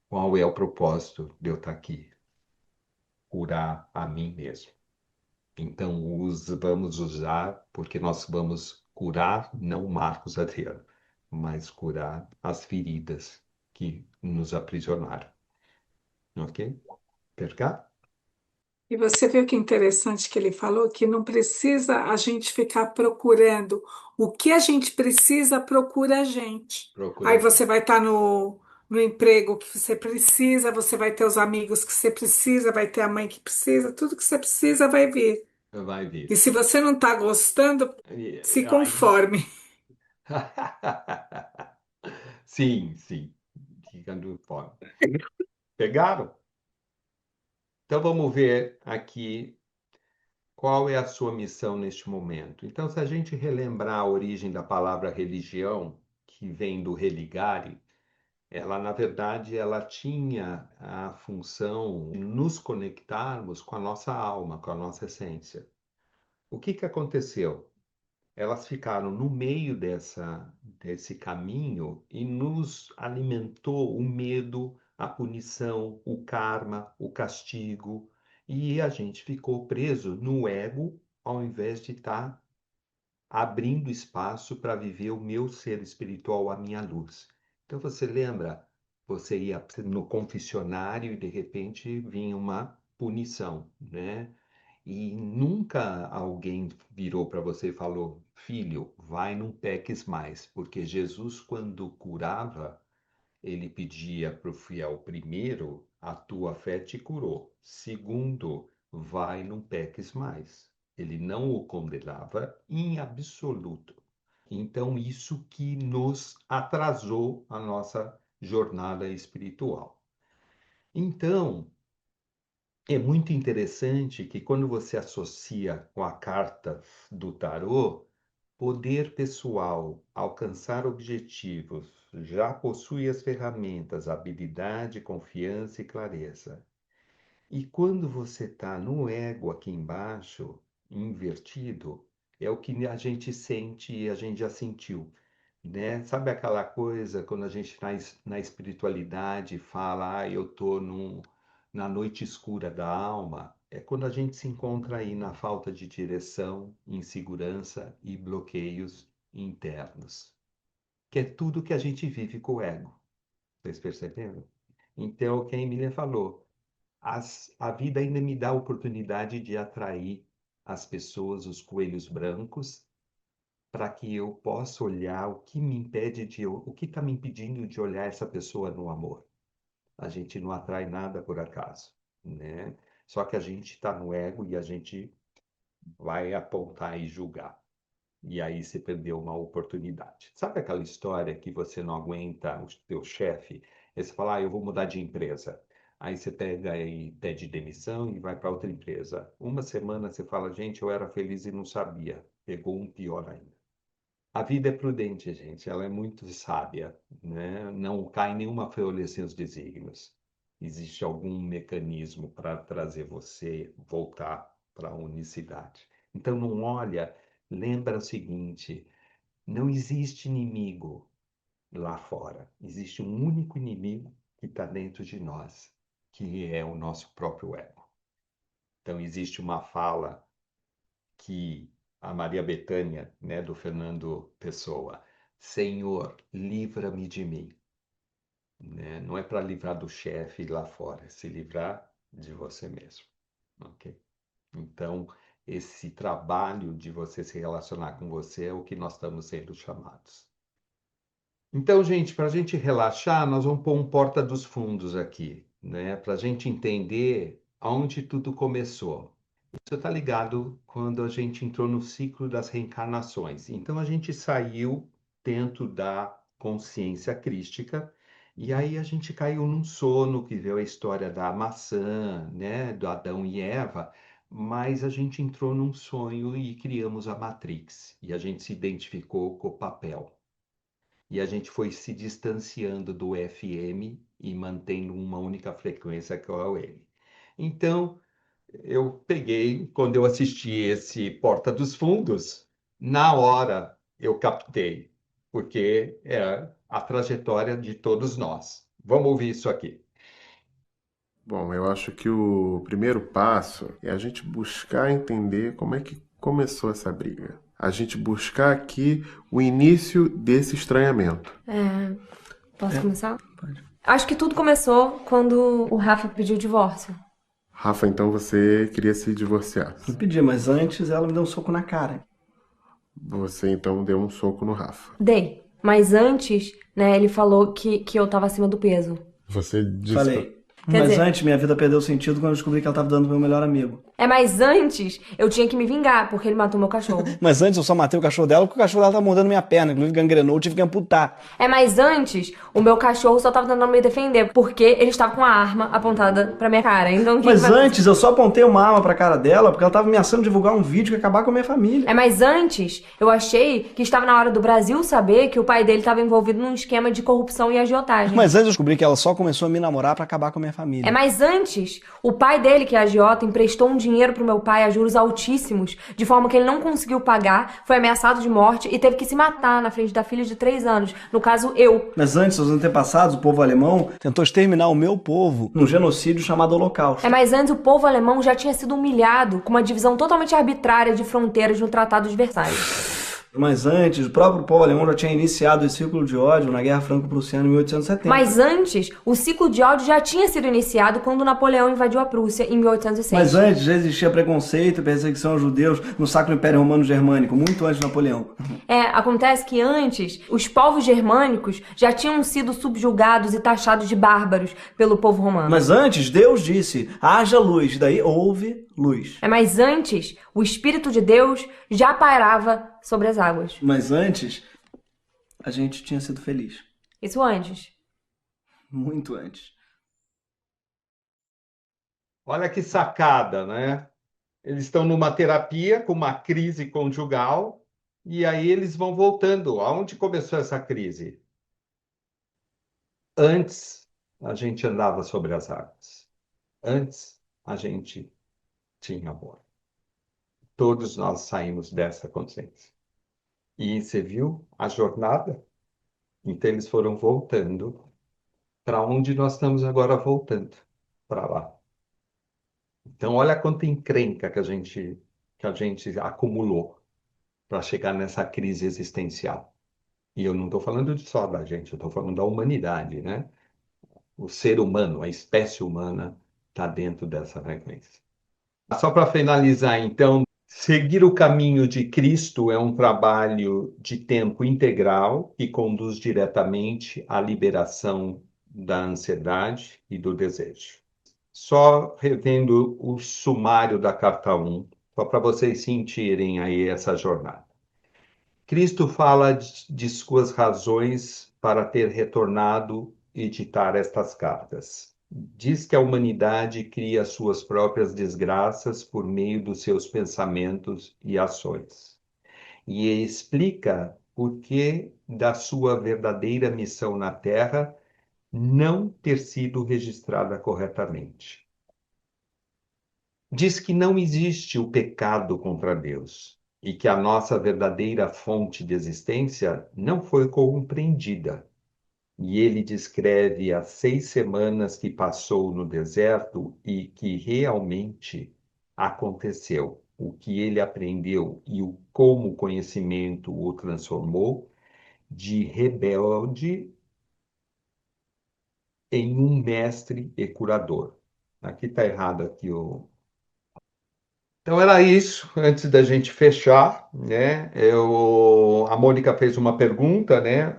qual é o propósito de eu estar aqui? Curar a mim mesmo. Então vamos usar, porque nós vamos curar não Marcos Adriano, mas curar as feridas que nos aprisionaram. Ok? Percar? E você viu que interessante que ele falou que não precisa a gente ficar procurando. O que a gente precisa, procura a gente. Aí Procura você vai estar no emprego que você precisa, você vai ter os amigos que você precisa, vai ter a mãe que precisa, tudo que você precisa vai vir. vai E vir. se você não está gostando, se Aí... conforme. Sim, sim. Ficando fora. Pegaram? Então vamos ver aqui qual é a sua missão neste momento. Então, se a gente relembrar a origem da palavra religião, que vem do religare, ela, na verdade, ela tinha a função de nos conectarmos com a nossa alma, com a nossa essência. O que que aconteceu? Elas ficaram no meio desse caminho e nos alimentou o medo, a punição, o karma, o castigo, e a gente ficou preso no ego ao invés de estar abrindo espaço para viver o meu ser espiritual, a minha luz. Então você lembra, você ia no confessionário e de repente vinha uma punição, né? E nunca alguém virou para você e falou: filho, vai, não peques mais, porque Jesus, quando curava, ele pedia para o fiel, primeiro, a tua fé te curou. Segundo, vai, não peques mais. Ele não o condenava em absoluto. Então, isso que nos atrasou a nossa jornada espiritual. Então, é muito interessante que quando você associa com a carta do tarô, poder pessoal, alcançar objetivos, já possui as ferramentas, habilidade, confiança e clareza. E quando você está no ego aqui embaixo, invertido, é o que a gente sente e a gente já sentiu, né? Sabe aquela coisa quando a gente na espiritualidade fala, eu tô na noite escura da alma? É quando a gente se encontra aí na falta de direção, insegurança e bloqueios internos, que é tudo que a gente vive com o ego. Vocês perceberam? Então, o que a Emília falou, a vida ainda me dá a oportunidade de atrair as pessoas, os coelhos brancos, para que eu possa olhar o que me impede o que está me impedindo de olhar essa pessoa no amor. A gente não atrai nada por acaso, né? Só que a gente está no ego e a gente vai apontar e julgar. E aí você perdeu uma oportunidade. Sabe aquela história que você não aguenta o teu chefe? Aí você fala, eu vou mudar de empresa. Aí você pega e pede demissão e vai para outra empresa. Uma semana você fala, gente, eu era feliz e não sabia. Pegou um pior ainda. A vida é prudente, gente, ela é muito sábia, né? Não cai nenhuma folha sem os desígnios. Existe algum mecanismo para trazer você voltar para a unicidade. Então não olha, lembra o seguinte, não existe inimigo lá fora. Existe um único inimigo que está dentro de nós, que é o nosso próprio ego. Então existe uma fala que a Maria Bethânia, né, do Fernando Pessoa, Senhor, livra-me de mim. Né? Não é para livrar do chefe lá fora, é se livrar de você mesmo. Ok? Então, esse trabalho de você se relacionar com você é o que nós estamos sendo chamados. Então, gente, para a gente relaxar, nós vamos pôr um porta dos fundos aqui, né? Para a gente entender aonde tudo começou. Isso está ligado quando a gente entrou no ciclo das reencarnações. Então, a gente saiu dentro da consciência crística e aí a gente caiu num sono que viu a história da maçã, né? Do Adão e Eva, mas a gente entrou num sonho e criamos a Matrix. E a gente se identificou com o papel. E a gente foi se distanciando do FM e mantendo uma única frequência, que é o AM. Então, eu peguei, quando eu assisti esse Porta dos Fundos, na hora eu captei, porque é a trajetória de todos nós. Vamos ouvir isso aqui. Bom, eu acho que o primeiro passo é a gente buscar entender como é que começou essa briga. A gente buscar aqui o início desse estranhamento. Posso começar? Pode. Acho que tudo começou quando o Rafa pediu o divórcio. Rafa, então você queria se divorciar. Não pedi, mas antes ela me deu um soco na cara. Você então deu um soco no Rafa. Dei. Mas antes, né, ele falou que eu tava acima do peso. Você disse... Falei. Quer Mas dizer- antes minha vida perdeu sentido quando eu descobri que ela tava dando pro meu melhor amigo. Mas antes eu tinha que me vingar, porque ele matou meu cachorro. Mas antes eu só matei o cachorro dela porque o cachorro dela tava mordendo minha perna, inclusive gangrenou, eu tive que amputar. Mas antes o meu cachorro só tava tentando me defender, porque ele estava com a arma apontada pra minha cara. Então, o que Mas que vai- antes eu só apontei uma arma pra cara dela porque ela tava ameaçando divulgar um vídeo que ia acabar com a minha família. Mas antes eu achei que estava na hora do Brasil saber que o pai dele estava envolvido num esquema de corrupção e agiotagem. Mas antes eu descobri que ela só começou a me namorar pra acabar com a minha família. Mas antes, o pai dele, que é agiota, emprestou um dinheiro pro meu pai a juros altíssimos, de forma que ele não conseguiu pagar, foi ameaçado de morte e teve que se matar na frente da filha de 3 anos. No caso, eu. Mas antes, os antepassados, o povo alemão, tentou exterminar o meu povo num genocídio chamado Holocausto. Mas antes o povo alemão já tinha sido humilhado com uma divisão totalmente arbitrária de fronteiras no Tratado de Versalhes. Mas antes, o próprio povo alemão já tinha iniciado esse círculo de ódio na Guerra Franco-Prussiana em 1870. Mas antes, o ciclo de ódio já tinha sido iniciado quando Napoleão invadiu a Prússia em 1806. Mas antes já existia preconceito e perseguição aos judeus no Sacro Império Romano Germânico, muito antes de Napoleão. Acontece que antes, os povos germânicos já tinham sido subjugados e taxados de bárbaros pelo povo romano. Mas antes, Deus disse, haja luz, daí houve luz. Mas antes, o Espírito de Deus já pairava sobre as águas. Mas antes, a gente tinha sido feliz. Isso antes. Muito antes. Olha que sacada, né? Eles estão numa terapia com uma crise conjugal e aí eles vão voltando. Aonde começou essa crise? Antes, a gente andava sobre as águas. Antes, a gente tinha amor. Todos nós saímos dessa consciência. E você viu a jornada? Então, eles foram voltando para onde nós estamos agora voltando, para lá. Então, olha quanta encrenca que a gente acumulou para chegar nessa crise existencial. E eu não estou falando só da gente, eu estou falando da humanidade, né? O ser humano, a espécie humana, está dentro dessa frequência. Só para finalizar, então, seguir o caminho de Cristo é um trabalho de tempo integral que conduz diretamente à liberação da ansiedade e do desejo. Só revendo o sumário da carta 1, só para vocês sentirem aí essa jornada. Cristo fala de suas razões para ter retornado e ditar estas cartas. Diz que a humanidade cria suas próprias desgraças por meio dos seus pensamentos e ações. E explica porque da sua verdadeira missão na Terra não ter sido registrada corretamente. Diz que não existe o pecado contra Deus e que a nossa verdadeira fonte de existência não foi compreendida. E ele descreve as 6 semanas que passou no deserto e que realmente aconteceu. O que ele aprendeu e como o conhecimento o transformou de rebelde em um mestre e curador. Aqui está errado aqui o. Então era isso, antes da gente fechar, né? A Mônica fez uma pergunta, né?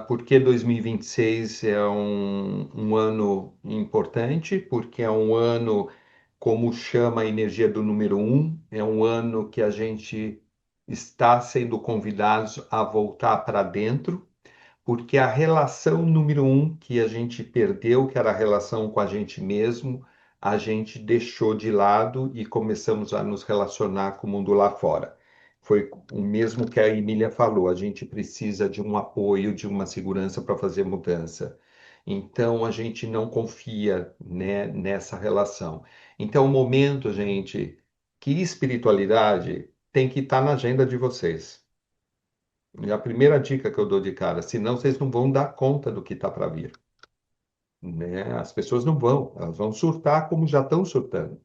Por que 2026 é um ano importante? Porque é um ano, como chama a energia do número 1, é um ano que a gente está sendo convidados a voltar para dentro, porque a relação número 1 que a gente perdeu, que era a relação com a gente mesmo, a gente deixou de lado e começamos a nos relacionar com o mundo lá fora. Foi o mesmo que a Emília falou, a gente precisa de um apoio, de uma segurança para fazer mudança. Então, a gente não confia, né, nessa relação. Então, o momento, gente, que espiritualidade tem que estar na agenda de vocês. É a primeira dica que eu dou de cara, senão vocês não vão dar conta do que está para vir, né? As pessoas não vão, elas vão surtar como já estão surtando.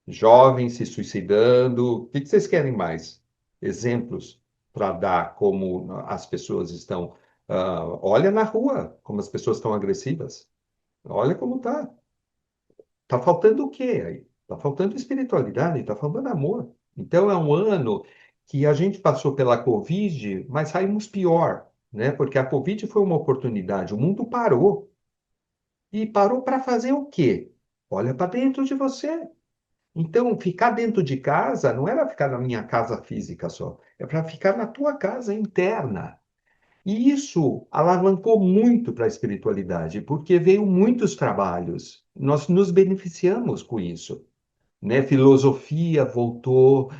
Jovens se suicidando, o que vocês querem mais? Exemplos para dar como as pessoas estão. Olha na rua como as pessoas estão agressivas. Olha como tá. Tá faltando o quê aí? Tá faltando espiritualidade, tá faltando amor. Então é um ano que a gente passou pela Covid, mas saímos pior, né? Porque a Covid foi uma oportunidade, o mundo parou. E parou para fazer o quê? Olha para dentro de você. Então, ficar dentro de casa não era ficar na minha casa física só, é para ficar na tua casa interna. E isso alavancou muito para a espiritualidade, porque veio muitos trabalhos. Nós nos beneficiamos com isso, né? Filosofia voltou,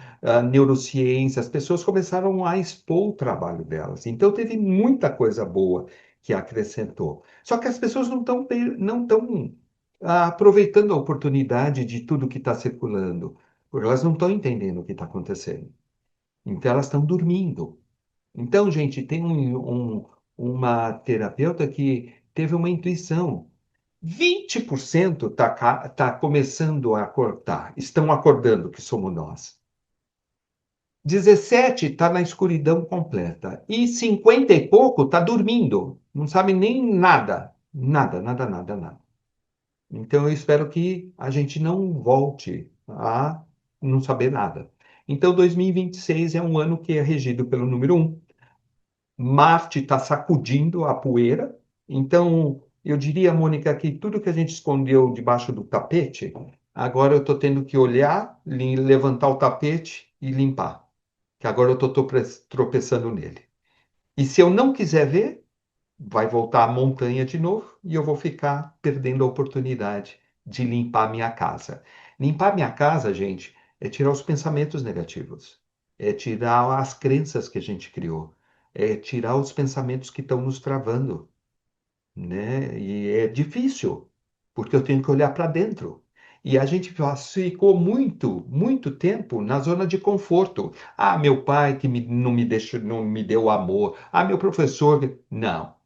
neurociência, as pessoas começaram a expor o trabalho delas. Então, teve muita coisa boa que acrescentou. Só que as pessoas não estão aproveitando a oportunidade de tudo que está circulando, porque elas não estão entendendo o que está acontecendo. Então, elas estão dormindo. Então, gente, tem uma terapeuta que teve uma intuição. 20% tá começando a acordar, estão acordando, que somos nós. 17 está na escuridão completa. E 50 e pouco está dormindo, não sabe nem nada. Nada, nada, nada, nada. Então, eu espero que a gente não volte a não saber nada. Então, 2026 é um ano que é regido pelo número 1. Marte está sacudindo a poeira. Então, eu diria, Mônica, que tudo que a gente escondeu debaixo do tapete, agora eu estou tendo que olhar, levantar o tapete e limpar. Que agora eu estou tropeçando nele. E se eu não quiser ver, vai voltar a montanha de novo e eu vou ficar perdendo a oportunidade de limpar minha casa. Limpar minha casa, gente, é tirar os pensamentos negativos, é tirar as crenças que a gente criou, é tirar os pensamentos que estão nos travando, né? E é difícil, porque eu tenho que olhar para dentro. E a gente ficou muito, muito tempo na zona de conforto. Ah, meu pai que não me deixou, não me deu amor. Ah, meu professor. Não.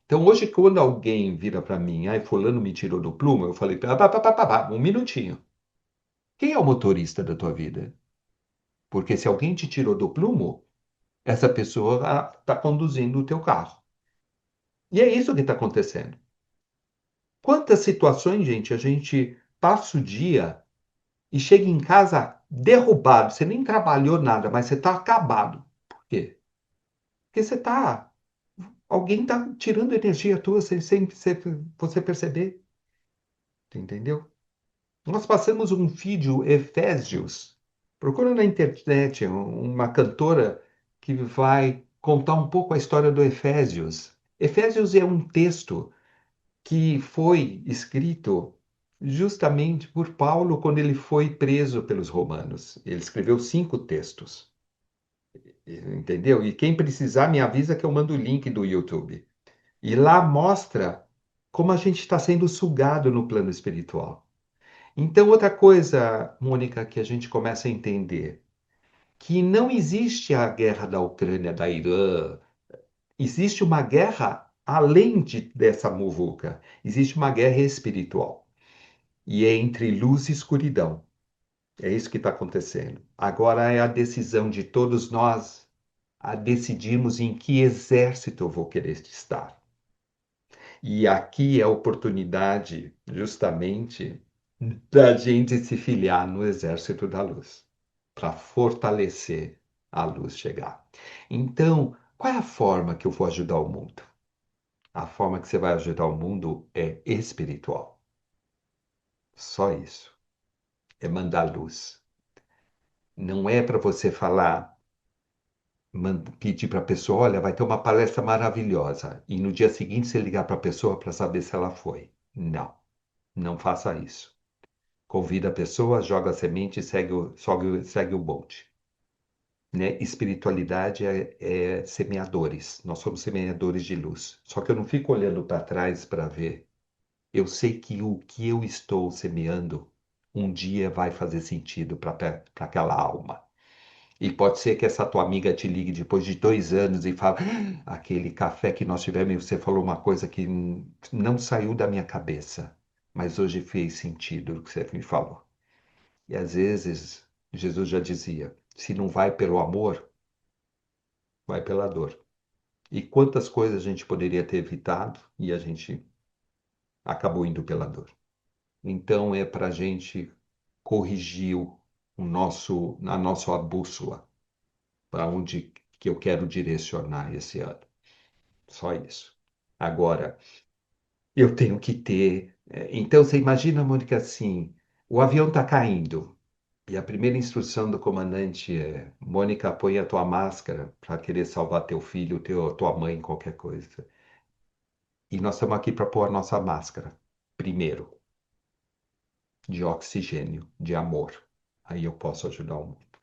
Então, hoje, quando alguém vira para mim, ai, fulano me tirou do plumo, eu falei, um minutinho. Quem é o motorista da tua vida? Porque se alguém te tirou do plumo, essa pessoa está conduzindo o teu carro. E é isso que está acontecendo. Quantas situações, gente, a gente passa o dia e chega em casa derrubado, você nem trabalhou nada, mas você está acabado. Por quê? Porque alguém está tirando energia tua sem você perceber. Entendeu? Nós passamos um vídeo, Efésios. Procura na internet uma cantora que vai contar um pouco a história do Efésios. Efésios é um texto que foi escrito justamente por Paulo quando ele foi preso pelos romanos. Ele escreveu 5 textos. entendeu? E quem precisar me avisa que eu mando o link do YouTube. E lá mostra como a gente está sendo sugado no plano espiritual. Então, outra coisa, Mônica, que a gente começa a entender, que não existe a guerra da Ucrânia, da Irã, existe uma guerra além dessa muvuca, existe uma guerra espiritual, e é entre luz e escuridão. É isso que está acontecendo. Agora é a decisão de todos nós a decidirmos em que exército eu vou querer estar. E aqui é a oportunidade, justamente, da gente se filiar no exército da luz, para fortalecer a luz chegar. Então, qual é a forma que eu vou ajudar o mundo? A forma que você vai ajudar o mundo é espiritual. Só isso. É mandar luz. Não é para você falar, pedir para a pessoa, olha, vai ter uma palestra maravilhosa, e no dia seguinte você ligar para a pessoa para saber se ela foi. Não, não faça isso. Convida a pessoa, joga a semente e segue o bonde. Né? Espiritualidade é semeadores. Nós somos semeadores de luz. Só que eu não fico olhando para trás para ver. Eu sei que o que eu estou semeando um dia vai fazer sentido para aquela alma. E pode ser que essa tua amiga te ligue depois de 2 anos e fale: "Ah, aquele café que nós tivemos e você falou uma coisa que não saiu da minha cabeça, mas hoje fez sentido o que você me falou." E às vezes, Jesus já dizia: se não vai pelo amor, vai pela dor. E quantas coisas a gente poderia ter evitado e a gente acabou indo pela dor. Então é para a gente corrigir a nossa bússola, para onde que eu quero direcionar esse ano. Só isso. Agora, eu tenho que ter. Então, você imagina, Mônica, assim: o avião está caindo. E a primeira instrução do comandante é: Mônica, põe a tua máscara para querer salvar teu filho, tua mãe, qualquer coisa. E nós estamos aqui para pôr a nossa máscara, primeiro, de oxigênio, de amor. Aí eu posso ajudar o mundo.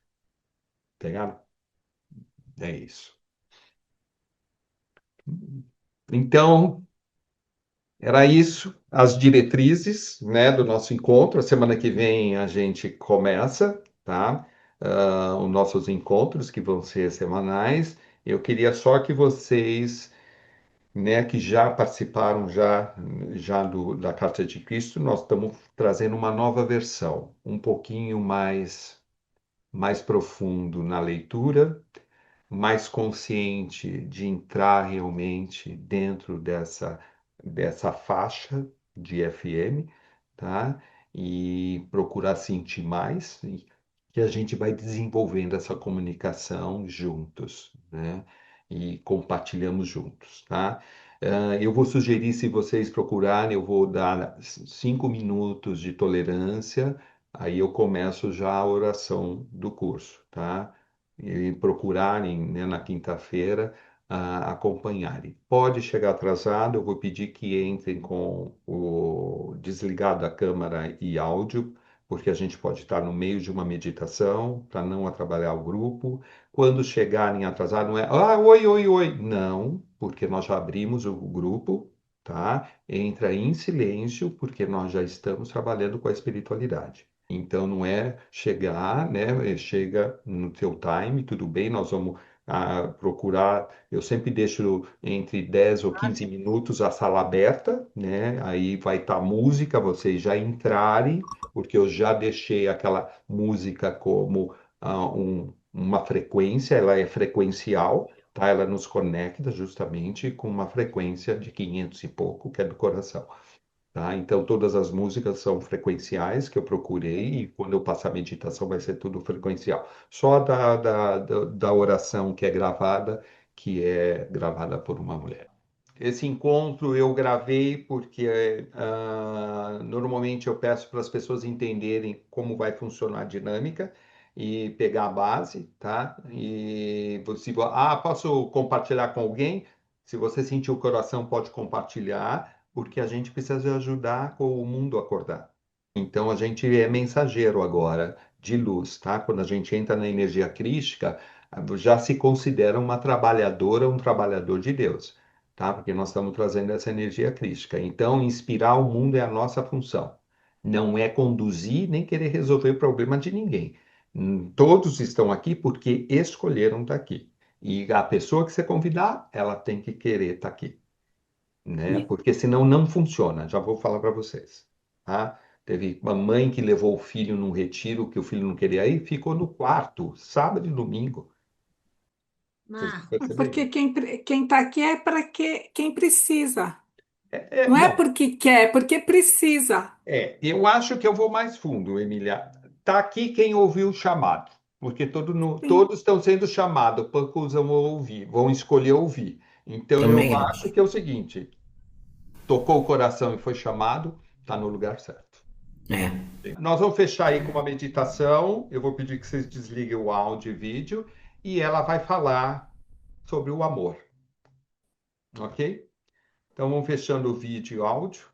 Pegaram? É isso. Então, era isso, as diretrizes, né, do nosso encontro. A semana que vem a gente começa, tá? Os nossos encontros, que vão ser semanais. Eu queria só que vocês, né, que já participaram já da Carta de Cristo, nós estamos trazendo uma nova versão, um pouquinho mais profundo na leitura, mais consciente de entrar realmente dentro dessa faixa de FM, tá? E procurar sentir mais, e que a gente vai desenvolvendo essa comunicação juntos, né? E compartilhamos juntos, tá? Eu vou sugerir, se vocês procurarem, eu vou dar 5 minutos de tolerância, aí eu começo já a oração do curso, tá? E procurarem, né, na quinta-feira, acompanharem. Pode chegar atrasado, eu vou pedir que entrem com o desligado da câmera e áudio, porque a gente pode estar no meio de uma meditação, para não atrapalhar o grupo. Quando chegarem atrasados, não é, oi, oi, oi. Não, porque nós já abrimos o grupo, tá? Entra em silêncio, porque nós já estamos trabalhando com a espiritualidade. Então não é chegar, né? Chega no teu time, tudo bem, nós vamos procurar. Eu sempre deixo entre 10 ou 15 minutos a sala aberta, né? Aí vai estar música, vocês já entrarem, porque eu já deixei aquela música como uma frequência, ela é frequencial, tá? Ela nos conecta justamente com uma frequência de 500 e pouco, que é do coração. Tá? Então, todas as músicas são frequenciais que eu procurei, e quando eu passar a meditação vai ser tudo frequencial. Só da oração que é gravada por uma mulher. Esse encontro eu gravei porque normalmente eu peço para as pessoas entenderem como vai funcionar a dinâmica e pegar a base, tá? E você, posso compartilhar com alguém? Se você sentir o coração, pode compartilhar, porque a gente precisa ajudar o mundo a acordar. Então a gente é mensageiro agora de luz, tá? Quando a gente entra na energia crística, já se considera uma trabalhadora, um trabalhador de Deus, tá? Porque nós estamos trazendo essa energia crística. Então, inspirar o mundo é a nossa função. Não é conduzir nem querer resolver o problema de ninguém. Todos estão aqui porque escolheram estar aqui. E a pessoa que você convidar, ela tem que querer estar aqui, né? Porque senão não funciona. Já vou falar para vocês, tá? Teve uma mãe que levou o filho num retiro que o filho não queria ir, ficou no quarto, sábado e domingo. Vocês perceberam? Porque quem está aqui é para quem precisa. Não é Não, porque quer, é porque precisa. eu acho que eu vou mais fundo, Emília. Tá aqui quem ouviu o chamado, porque Sim. todos estão sendo chamados, poucos vão ouvir, vão escolher ouvir. Então Também eu acho. acho que é o seguinte: tocou o coração e foi chamado, está no lugar certo. Nós vamos fechar aí com uma meditação. Eu vou pedir que vocês desliguem o áudio e vídeo, e ela vai falar sobre o amor. Ok? Então vamos fechando o vídeo e o áudio,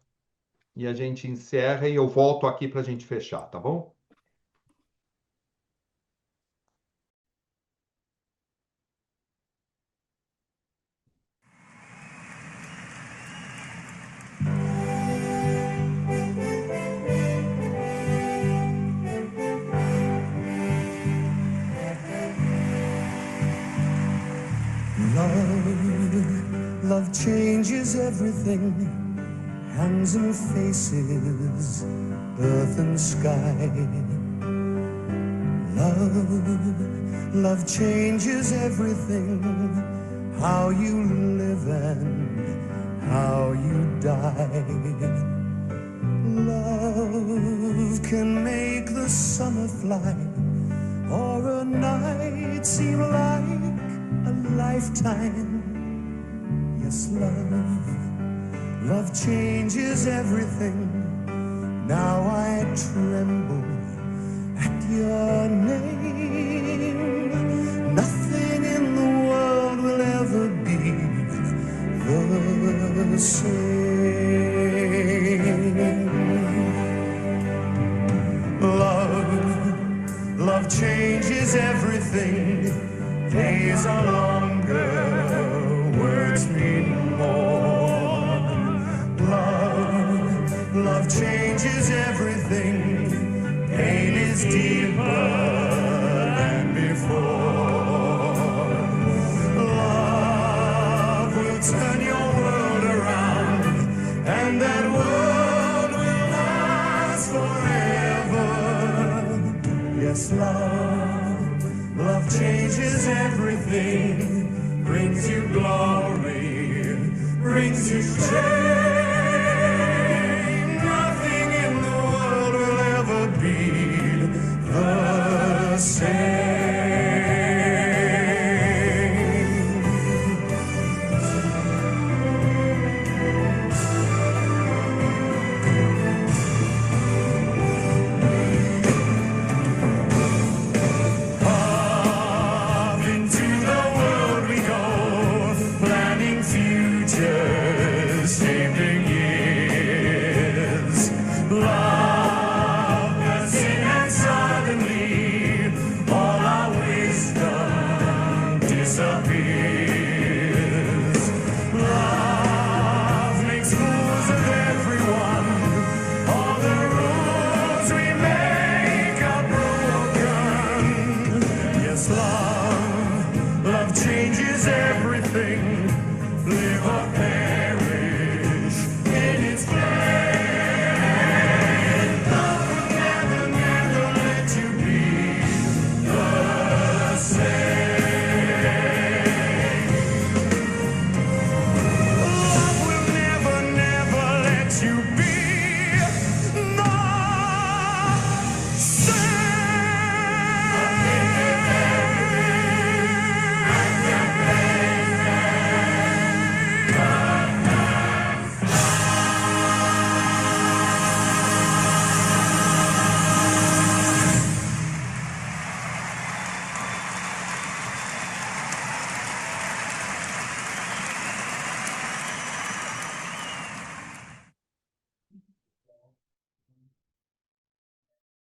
e a gente encerra, e eu volto aqui para a gente fechar, tá bom? Love changes everything, hands and faces, earth and sky. Love changes everything, how you live and how you die. Love can make the summer fly, or a night seem like a lifetime. Yes, love changes everything. Now I tremble at your name. Nothing in the world will ever be the same. Love changes everything. Days are longer, words mean more. Love changes everything. Pain is deeper than before. Love will turn your world around, and that world will last forever. Yes, love changes everything, brings you glory, brings you joy.